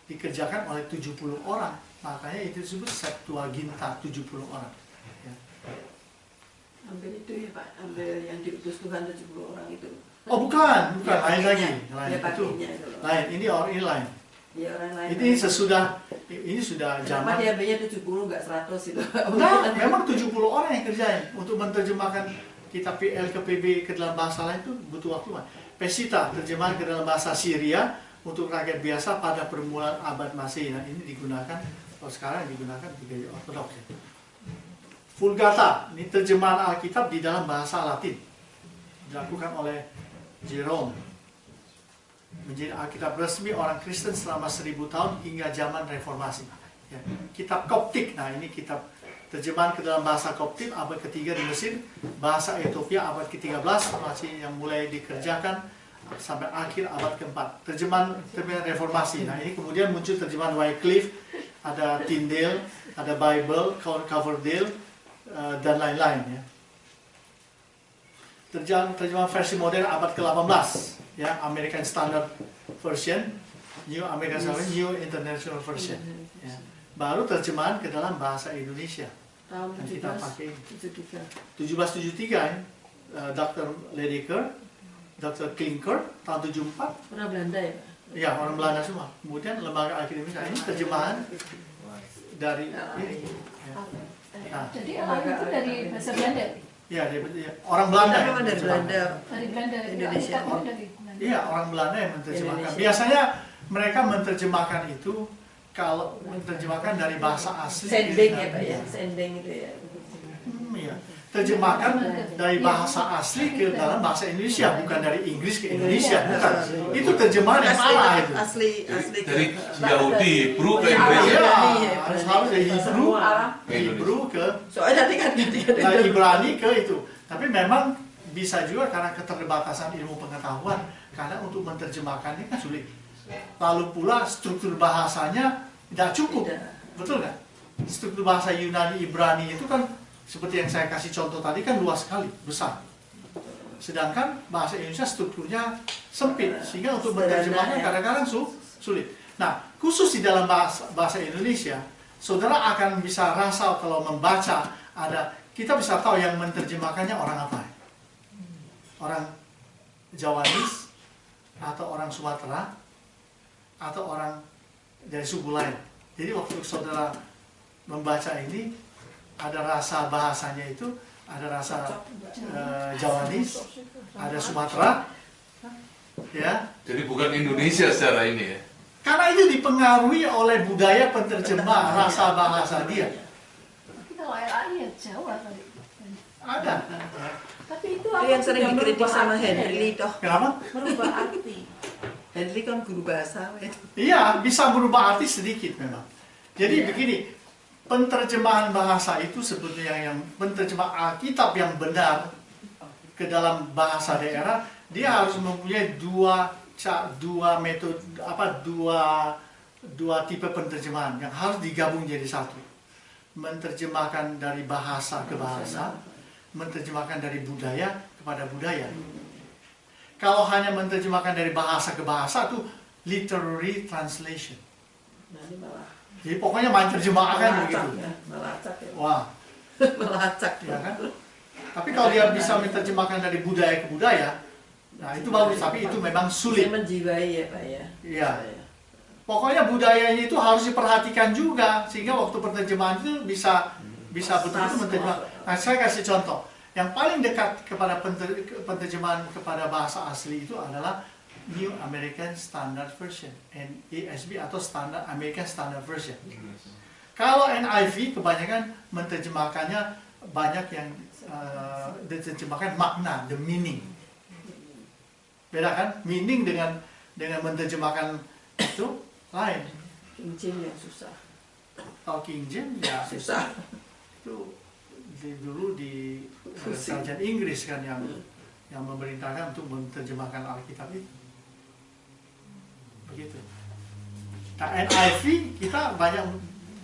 A: Dikerjakan oleh 70 orang. Makanya itu disebut Septuaginta, 70 orang. Ya.
B: Ambil itu ya Pak, ambil yang diutus Tuhan 70 orang itu.
A: Oh bukan,
B: Ya,
A: lain lagi. Lain
B: ya,
A: itu.
B: itu.
A: Lain, ini lain.
B: Ya, orang lain.
A: Ini sesudah, ini sudah
B: Kenapa
A: zaman.
B: dia ambilnya 70 nggak 100 itu?
A: Nah, memang 70 orang yang kerjain untuk menerjemahkan kitab PL ke PB ke dalam bahasa lain itu butuh waktu. Pesita, terjemahan ke dalam bahasa Syria untuk rakyat biasa pada permulaan abad Masehi. Nah, ini digunakan, kalau sekarang digunakan di gereja Ortodoks. Vulgata, ini terjemahan Alkitab di dalam bahasa Latin. Dilakukan oleh Jerome. Menjadi Alkitab resmi orang Kristen selama 1000 tahun hingga zaman Reformasi. Ya. Kitab Koptik, nah ini kitab terjemahan ke dalam bahasa Koptik abad ketiga di Mesir, bahasa Ethiopia abad ke-13 masih yang mulai dikerjakan sampai akhir abad ke-4. Terjemahan Reformasi. Nah ini kemudian muncul terjemahan Wycliffe, ada Tyndale, ada Bible, Coverdale, dan lain-lain. Ya. Terjemahan versi modern abad ke-18, ya, American Standard Version, New American Standard, New International Version. Ya. Baru terjemahan ke dalam bahasa Indonesia.
B: Tahun
A: Yang kita pakai
B: 1773.
A: 1773, ya. Dr. Lediker, Dr. Klinker, tahun 74.
B: Orang Belanda ya Pak?
A: Ya, orang Belanda semua. Kemudian lembaga akademis, nah, ini terjemahan dari ini. Ya. Nah,
D: Jadi orang itu dari bahasa Belanda?
A: ya, orang Belanda.
B: Kita memang dari Belanda.
D: Dari Belanda,
B: Indonesia.
D: Alkitabnya dari Belanda.
A: Iya, orang Belanda yang menerjemahkan.
B: Indonesia.
A: Biasanya mereka menerjemahkan itu kalau menerjemahkan dari bahasa asli.
B: Sending ya Pak ya, sending itu ya.
A: Iya. Terjemahkan dari bahasa asli ke dalam bahasa Indonesia, bukan dari Inggris ke Indonesia. Bukan. Itu terjemahan yang salah itu.
B: Asli
E: Dari Yahudi, Hebrew ke
A: Iya,
E: Indonesia.
A: harus dari Hebrew ke
B: Soalnya nanti kan
A: Ibrani ke itu. Tapi memang bisa juga karena keterbatasan ilmu pengetahuan, karena untuk menerjemahkannya kan sulit. Lalu pula struktur bahasanya tidak cukup, betul nggak? Struktur bahasa Yunani Ibrani itu kan seperti yang saya kasih contoh tadi kan luas sekali, besar. Sedangkan bahasa Indonesia strukturnya sempit, sehingga untuk menerjemahkan kadang-kadang sulit. Nah, khusus di dalam bahasa Indonesia, saudara akan bisa rasa kalau membaca kita bisa tahu yang menerjemahkannya orang apa? Orang Jawanis, atau orang Sumatera, atau orang dari suku lain. Jadi waktu saudara membaca ini, ada rasa bahasanya itu, ada rasa Jawanis, ada Sumatera, ya.
E: Jadi bukan Indonesia secara ini ya.
A: Karena itu dipengaruhi oleh budaya penerjemah rasa bahasa dia.
D: Tapi kalau LAI ya Jawa kali.
A: Ada.
B: Tapi itu yang sering dikritik sama Henry toh.
A: Kenapa?
B: Merubah arti. Henry kan guru bahasa.
A: Iya, bisa berubah arti sedikit memang. Jadi begini, penterjemahan bahasa itu sebetulnya yang menerjemah Alkitab yang benar ke dalam bahasa daerah, dia harus mempunyai dua metode, dua tipe penterjemahan yang harus digabung jadi satu. Menerjemahkan dari bahasa ke bahasa, menerjemahkan dari budaya kepada budaya. Kalau hanya menerjemahkan dari bahasa ke bahasa itu literary translation.
B: Nanti malah
A: Jadi pokoknya main terjemahan begitu.
B: melacak ya.
A: Wah,
B: Melacak
A: ya kan? Tapi kalau dia bisa menerjemahkan dari budaya ke budaya, Nah itu bagus, tapi itu memang sulit.
B: Bisa menjiwai ya Pak ya.
A: Iya. Pokoknya budayanya itu harus diperhatikan juga, sehingga waktu penerjemahan itu bisa betul-betul menerjemah. Nah saya kasih contoh, yang paling dekat kepada penerjemahan kepada bahasa asli itu adalah New American Standard Version, NASB atau Standard American Standard Version. Kalau NIV kebanyakan menerjemahkannya banyak yang diterjemahkan makna, the meaning. Beda kan? Meaning dengan menerjemahkan itu lain.
B: King James yang susah.
A: Kalau King James ya
B: Susah.
A: itu dulu di kerajaan Inggris kan yang memerintahkan untuk menerjemahkan Alkitab itu. Begitu. Nah NIV kita banyak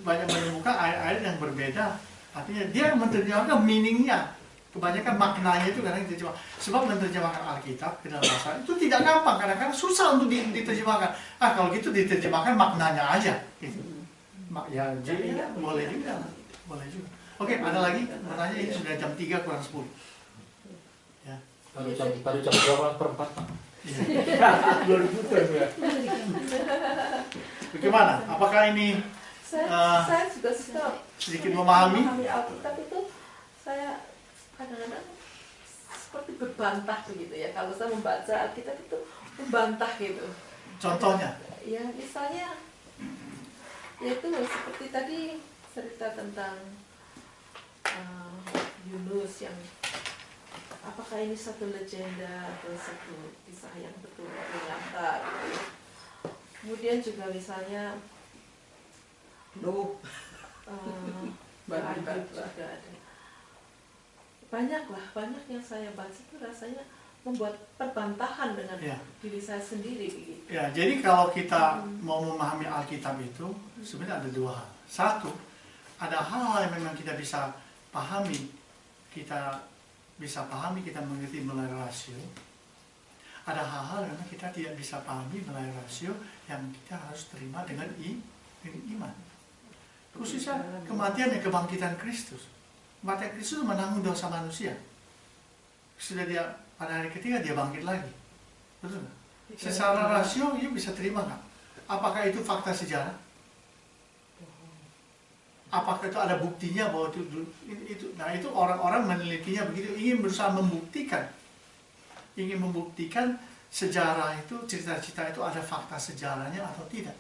A: menemukan ayat-ayat yang berbeda. Artinya dia menerjemahkan meaningnya. Kebanyakan maknanya itu kadang diterjemah. Sebab menerjemahkan Alkitab ke dalam bahasa itu tidak gampang. Kadang-kadang susah untuk diterjemahkan. Kalau gitu diterjemahkan maknanya aja. Gitu. Ya, jadi boleh juga. Boleh juga. Oke, ada lagi pertanyaan. Ini sudah jam 3 kurang 10. Ya.
F: Baru jam 2:04 Pak.
A: Bagaimana? Apakah ini
B: Saya juga suka
A: sedikit memahami?
B: Alkitab itu saya kadang-kadang seperti berbantah begitu ya. Kalau saya membaca Alkitab itu membantah gitu.
A: Contohnya?
B: Ya misalnya, yaitu seperti tadi cerita tentang Yunus yang apakah ini satu legenda atau satu kisah yang betul nyata gitu. Kemudian juga misalnya Nuh, Ayub juga ada. Banyak yang saya baca itu rasanya membuat perbantahan dengan diri saya sendiri begitu.
A: Ya, jadi kalau kita mau memahami Alkitab itu sebenarnya ada dua hal. Satu, ada hal-hal yang memang kita bisa pahami, kita mengerti melalui rasio. Ada hal-hal yang memang kita tidak bisa pahami melalui rasio yang kita harus terima dengan iman. Khususnya kematian dan kebangkitan Kristus. Kematian Kristus menanggung dosa manusia. Sudah dia pada hari ketiga dia bangkit lagi. Betul nggak? Secara rasio you bisa terima nggak? Apakah itu fakta sejarah? Apakah itu ada buktinya bahwa itu? Nah itu orang-orang menelitinya begitu, ingin berusaha membuktikan sejarah itu, cerita-cerita itu ada fakta sejarahnya atau tidak.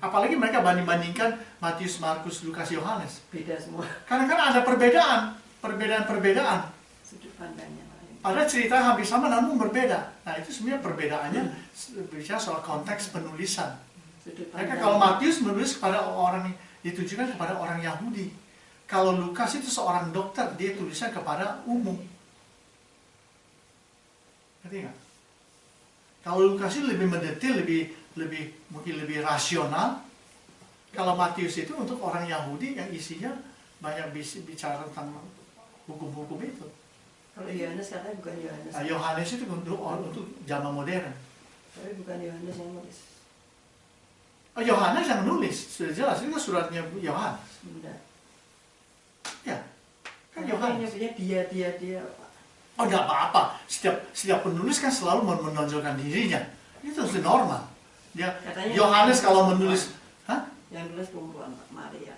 A: Apalagi mereka banding-bandingkan Matius, Markus, Lukas, Yohanes.
B: Beda semua.
A: Kadang-kadang ada perbedaan.
B: Sudut pandangnya lain.
A: Ada cerita hampir sama namun berbeda. Nah itu sebenarnya perbedaannya bicara soal konteks penulisan. Mereka kalau Matius menulis kepada orang, ditujukan kepada orang Yahudi. Kalau Lukas itu seorang dokter, dia tulisnya kepada umum. Ngerti nggak? Kalau Lukas itu lebih mendetail, mungkin lebih rasional. Kalau Matius itu untuk orang Yahudi yang isinya banyak bicara tentang hukum-hukum itu.
B: Kalau Yohanes katanya bukan Yohanes.
A: Nah, Yohanes itu untuk zaman modern.
B: Tapi bukan Yohanes yang nulis.
A: Yohanes yang nulis, sudah jelas itu suratnya Yohanes.
B: Enggak.
A: Ya, kan Yohanes.
B: Dia.
A: Oh, enggak apa-apa. Setiap penulis kan selalu menonjolkan dirinya. Itu sudah normal. Dia
B: Katanya
A: Yohanes kalau menulis,
B: yang nulis perempuan Maria,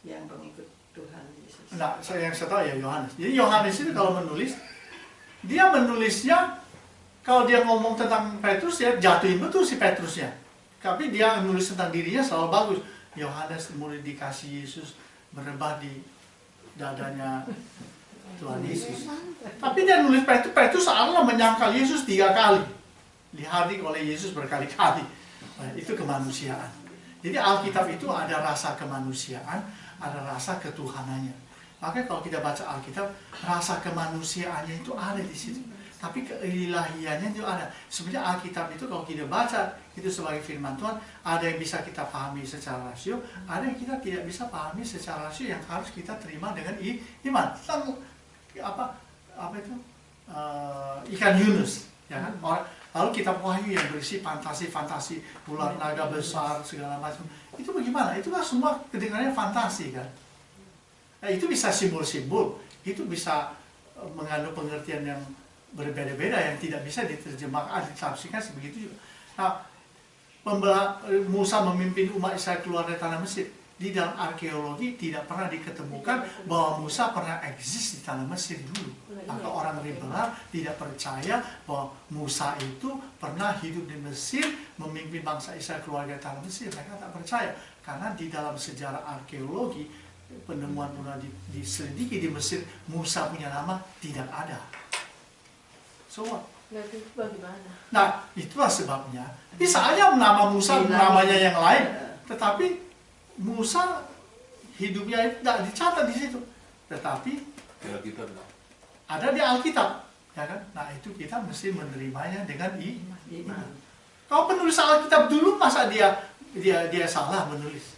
B: yang pengikut Tuhan Yesus.
A: Nah, yang saya tahu ya Yohanes. Jadi Yohanes itu kalau menulis, dia menulisnya kalau dia ngomong tentang Petrus ya jatuhin betul si Petrusnya. Tapi dia menulis tentang dirinya selalu bagus. Yohanes mulai dikasih Yesus merebah di dadanya Tuhan Yesus. Tapi dia nulis Petrus adalah menyangkal Yesus 3 kali. Dihadik oleh Yesus berkali-kali. Nah, itu kemanusiaan. Jadi Alkitab itu ada rasa kemanusiaan, ada rasa ketuhanannya. Makanya kalau kita baca Alkitab, rasa kemanusiaannya itu ada di situ. Tapi keilahiannya itu ada. Sebenarnya Alkitab itu kalau kita baca itu sebagai firman Tuhan, ada yang bisa kita pahami secara rasio, ada yang kita tidak bisa pahami secara rasio yang harus kita terima dengan iman. Tentang apa itu? Ikan Yunus, ya kan? Lalu kitab Wahyu yang berisi fantasi-fantasi, ular naga besar segala macam. Itu bagaimana? Itu kan semua kedengarannya fantasi kan? Nah, itu bisa simbol-simbol, itu bisa mengandung pengertian yang berbeda-beda yang tidak bisa diterjemahkan, ditafsirkan sebegitu juga. Nah, Musa memimpin umat Israel keluar dari tanah Mesir. Di dalam arkeologi tidak pernah diketemukan bahwa Musa pernah eksis di tanah Mesir dulu. Maka orang liberal tidak percaya bahwa Musa itu pernah hidup di Mesir, memimpin bangsa Israel keluar dari tanah Mesir. Mereka tak percaya. Karena di dalam sejarah arkeologi, penemuan diselidiki di Mesir, Musa punya nama tidak ada. So what?
B: Itu bagaimana?
A: Nah, itulah sebabnya. Bisa aja nama Musa namanya yang lain, tetapi Musa hidupnya tidak dicatat di situ. Tetapi ada di Alkitab, ya kan? Nah, itu kita mesti menerimanya dengan iman. Kalau penulis Alkitab dulu masa dia salah menulis.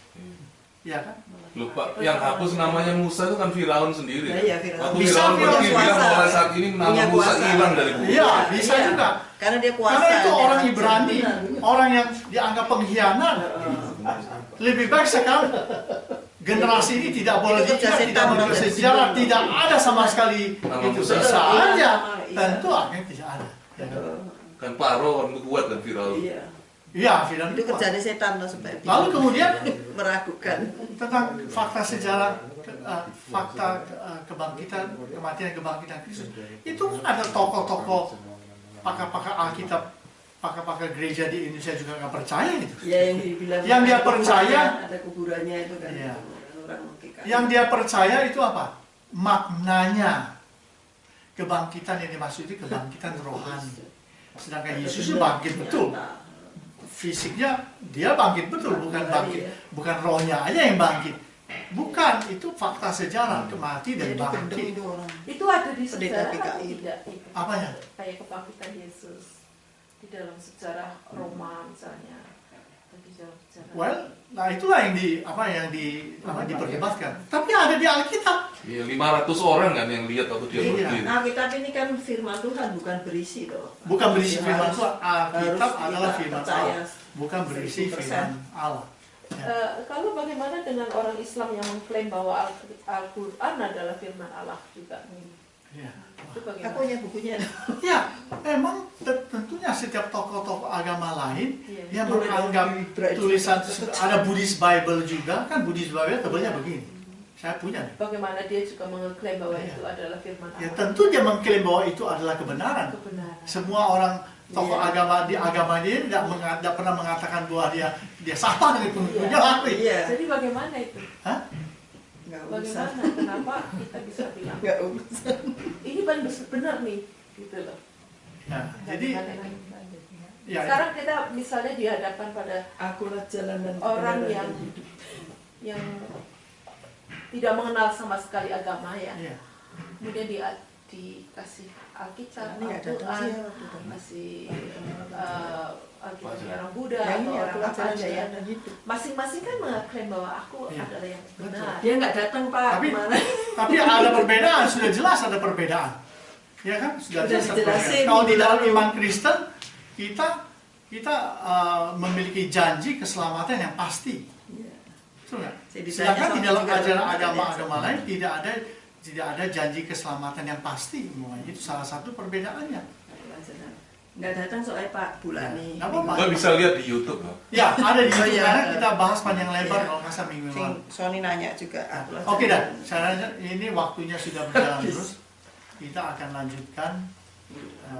A: Ya kan?
E: Lupa, yang hapus namanya Musa itu kan Firaun sendiri.
G: Iya, Firaun.
E: Waktu
A: Bisa
E: Firaun pergi
G: Firaun
E: bilang
G: kuasa.
E: bahwa saat ini nama
G: Punya
E: Musa
G: kuasa.
E: hilang dari buku.
A: Iya, bisa juga.
G: Karena dia kuasa.
A: Karena itu
G: dia
A: orang
G: raja.
A: Ibrani, orang yang dianggap pengkhianat. Lebih baik sekarang generasi ini tidak boleh
G: Itu kerja
A: diingat,
G: setan,
A: tidak boleh
G: kerja
A: bersejarah,
G: setan.
A: tidak ada sama sekali
E: Nama
A: itu
E: Musa.
A: bisa
G: Iya,
A: aja.
G: iya.
A: Tentu akhirnya tidak ada.
E: Kan Paro kan kuat dan Firaun.
G: Iya.
A: Iya, Firaun
G: Itu
A: itu.
G: kerjaan setan loh supaya
A: Lalu kemudian
G: meragukan.
A: tentang fakta sejarah, fakta kebangkitan, kematian kebangkitan Kristus. Itu kan ada tokoh-tokoh pakar-pakar Alkitab, pakar-pakar gereja di Indonesia juga nggak percaya itu.
G: Ya yang dibilang.
A: Yang dia
G: ada
A: percaya.
G: kuburannya, ada kuburannya itu kan.
A: Iya.
G: Orang mengkikat.
A: Yang dia percaya itu apa? Maknanya. Kebangkitan yang dimaksud itu kebangkitan rohani. Sedangkan Yesus itu bangkit betul. Fisiknya dia bangkit betul, bukan bangkit, bukan rohnya aja yang bangkit. Bukan, itu fakta sejarah, kemati dan
G: Jadi gendeng
A: bangkit.
G: itu orang.
B: Itu ada di
G: Pendeta
B: sejarah
G: PKI.
B: atau tidak? Itu
A: Apanya?
B: kayak kebangkitan Yesus di dalam sejarah Roma misalnya, atau di dalam sejarah.
A: Well, nah itulah yang diperdebatkan. Tapi ada di Alkitab.
E: Iya, 500 orang kan yang lihat waktu dia
A: Iya.
E: berdiri.
G: Nah, Alkitab ini kan firman Tuhan, bukan berisi toh.
A: Bukan berisi
G: Jadi
A: firman
G: harus-
A: Tuhan. Alkitab
G: harus
A: adalah
G: kita
A: firman
G: percaya
A: Allah. Bukan berisi
G: 100%.
A: firman Allah.
B: Kalau bagaimana dengan orang Islam yang mengklaim bahwa Al-Quran adalah firman Allah juga?
A: Ya.
B: Itu
G: Aku
B: bagaimana?
G: punya bukunya.
A: Ya, memang tentunya setiap tokoh-tokoh agama lain
B: Iya.
A: yang menganggap tulisan ada Buddhist Bible juga, kan Buddhist Bible tebalnya begini. Saya punya.
B: Bagaimana dia juga mengklaim bahwa
A: Iya.
B: itu adalah firman
A: Ya
B: Allah?
A: tentu dia mengklaim bahwa itu adalah kebenaran.
B: Kebenaran.
A: Semua orang tokoh
G: Iya.
A: agama dia tidak pernah mengatakan bahwa dia salah dengan pengikutnya lagi.
G: Iya.
B: Jadi bagaimana itu?
A: Hah?
G: Enggak usah.
B: Bagaimana? Kenapa kita bisa bilang
G: Enggak usah.
B: ini paling benar nih, gitu loh.
A: Ya, jadi ya,
B: Sekarang kita misalnya dihadapkan pada
G: Akulah jalan dan
B: orang
G: kebenaran
B: yang
G: dan hidup.
B: yang tidak mengenal sama sekali agama ya,
A: iya.
B: kemudian dikasih Alkitab,
G: Ini nggak ada
B: Al-Quran,
G: sih,
B: kasih Alkitab orang Buddha
G: Yang
B: atau
G: ini
B: orang
G: akulah
B: apa
G: jalan
B: aja ya.
G: dan hidup.
B: Masing-masing kan mengklaim bahwa aku
A: Iya.
B: adalah yang
A: Betul.
B: benar.
G: Dia nggak datang Pak.
A: Tapi
G: Kemana?
A: tapi ada perbedaan, sudah jelas ada perbedaan. Ya kan? Sudah
G: Sudah
A: jelas ada
G: dijelasin.
A: perbedaan. Kalau di dalam iman Kristen kita memiliki janji keselamatan yang pasti.
G: Iya.
A: Betul nggak?
G: Saya ditanya
A: Sedangkan di
G: sama
A: dalam
G: juga
A: ajaran
G: orang
A: agama-agama lain tidak ada janji keselamatan yang pasti. Itu salah satu perbedaannya.
G: Akulah jalan. Nggak datang soalnya Pak Bulani.
A: Nggak apa-apa.
E: Lo bisa lihat di YouTube loh.
A: Ya, ada di
G: Oh,
A: YouTube
G: iya.
A: karena kita bahas panjang lebar
G: Iya.
A: kalau nggak salah minggu
G: Sing
A: lalu.
G: Sony nanya juga. Akulah
A: Oke
G: jalan.
A: dah, saya rasa ini waktunya sudah berjalan
G: Habis.
A: terus. Kita akan lanjutkan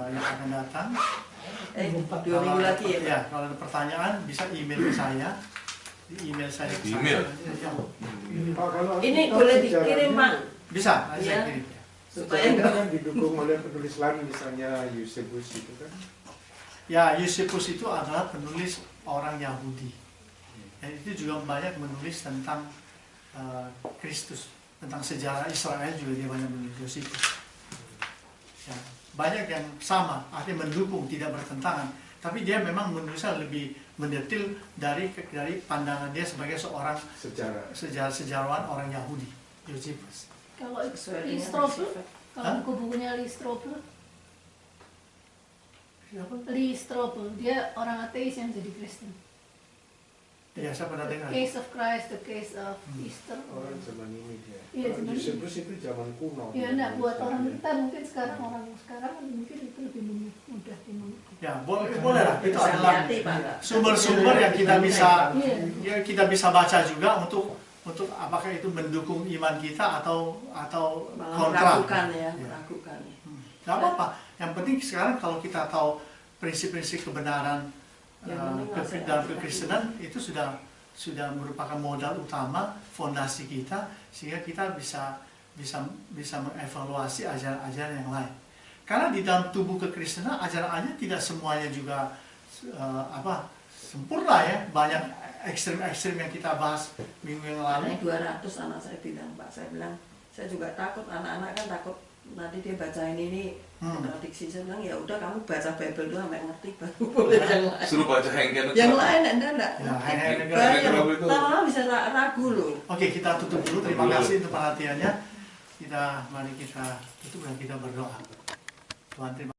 A: yang akan datang.
G: 2 minggu lagi ya Pak.
A: Ya, kalau ada pertanyaan bisa email ke saya. Di email saya. ke saya.
E: Email?
A: Ya,
H: Pak, kalau
G: Ini
H: Alkitab
G: boleh dikirim
H: sejarahnya-
G: Pak.
A: bisa, nanti
G: Iya.
A: saya kirim.
G: Supaya
H: sejarahnya
G: enggak.
H: kan didukung oleh penulis lain, misalnya Eusebius itu kan.
A: Ya, Eusebius itu adalah penulis orang Yahudi. Dan itu juga banyak menulis tentang Kristus, tentang sejarah Israel juga dia banyak menulis Eusebius. Ya, banyak yang sama, artinya mendukung, tidak bertentangan. Tapi dia memang menulisnya lebih mendetil dari pandangan dia sebagai seorang
H: Sejarah.
A: sejarawan orang Yahudi, Eusebius.
D: Kalau
G: Sesuai
D: Lee
G: dengan
D: Strobel,
G: sifat.
D: kalau
A: Hah?
D: buku-bukunya Lee Strobel,
A: Siapa?
D: Lee Strobel, dia orang ateis yang jadi Kristen.
A: Ya, saya pernah dengar.
D: Case of Christ, the case of Easter.
H: Orang zaman ini dia.
D: Iya,
H: Kalau
D: zaman ini.
H: Yusebus itu zaman kuno.
D: Ya, enggak buat orang kita mungkin sekarang orang sekarang mungkin itu lebih mudah dimengerti.
A: Ya, boleh lah. Itu adalah
G: Hati-hati, Pak.
A: sumber-sumber yang kita bisa
D: Iya.
A: ya, kita bisa baca juga untuk apakah itu mendukung iman kita atau
G: Malah
A: kontra.
G: meragukan ya,
A: Ya.
G: meragukan ya.
A: Nggak apa-apa. Yang penting sekarang kalau kita tahu prinsip-prinsip kebenaran
G: Yang penting masih
A: dalam
G: ada.
A: kekristenan itu sudah merupakan modal utama, fondasi kita, sehingga kita bisa mengevaluasi ajaran-ajaran yang lain. Karena di dalam tubuh kekristenan ajaran-ajaran tidak semuanya juga sempurna ya. Banyak ekstrem-ekstrem yang kita bahas minggu yang lalu.
G: Makanya 200 anak saya bilang, Pak, saya bilang, saya juga takut, anak-anak kan takut nanti dia bacain ini kontradiksi. Saya bilang, ya udah kamu baca Bible dulu sampai ngerti baru boleh yang lain.
E: Suruh baca Hengken.
G: Yang lain enggak.
A: Ya, Hengken
E: itu.
G: Lama-lama bisa ragu loh.
A: Oke, kita tutup dulu. Terima kasih untuk perhatiannya. Mari kita tutup dan kita berdoa. Tuhan, terima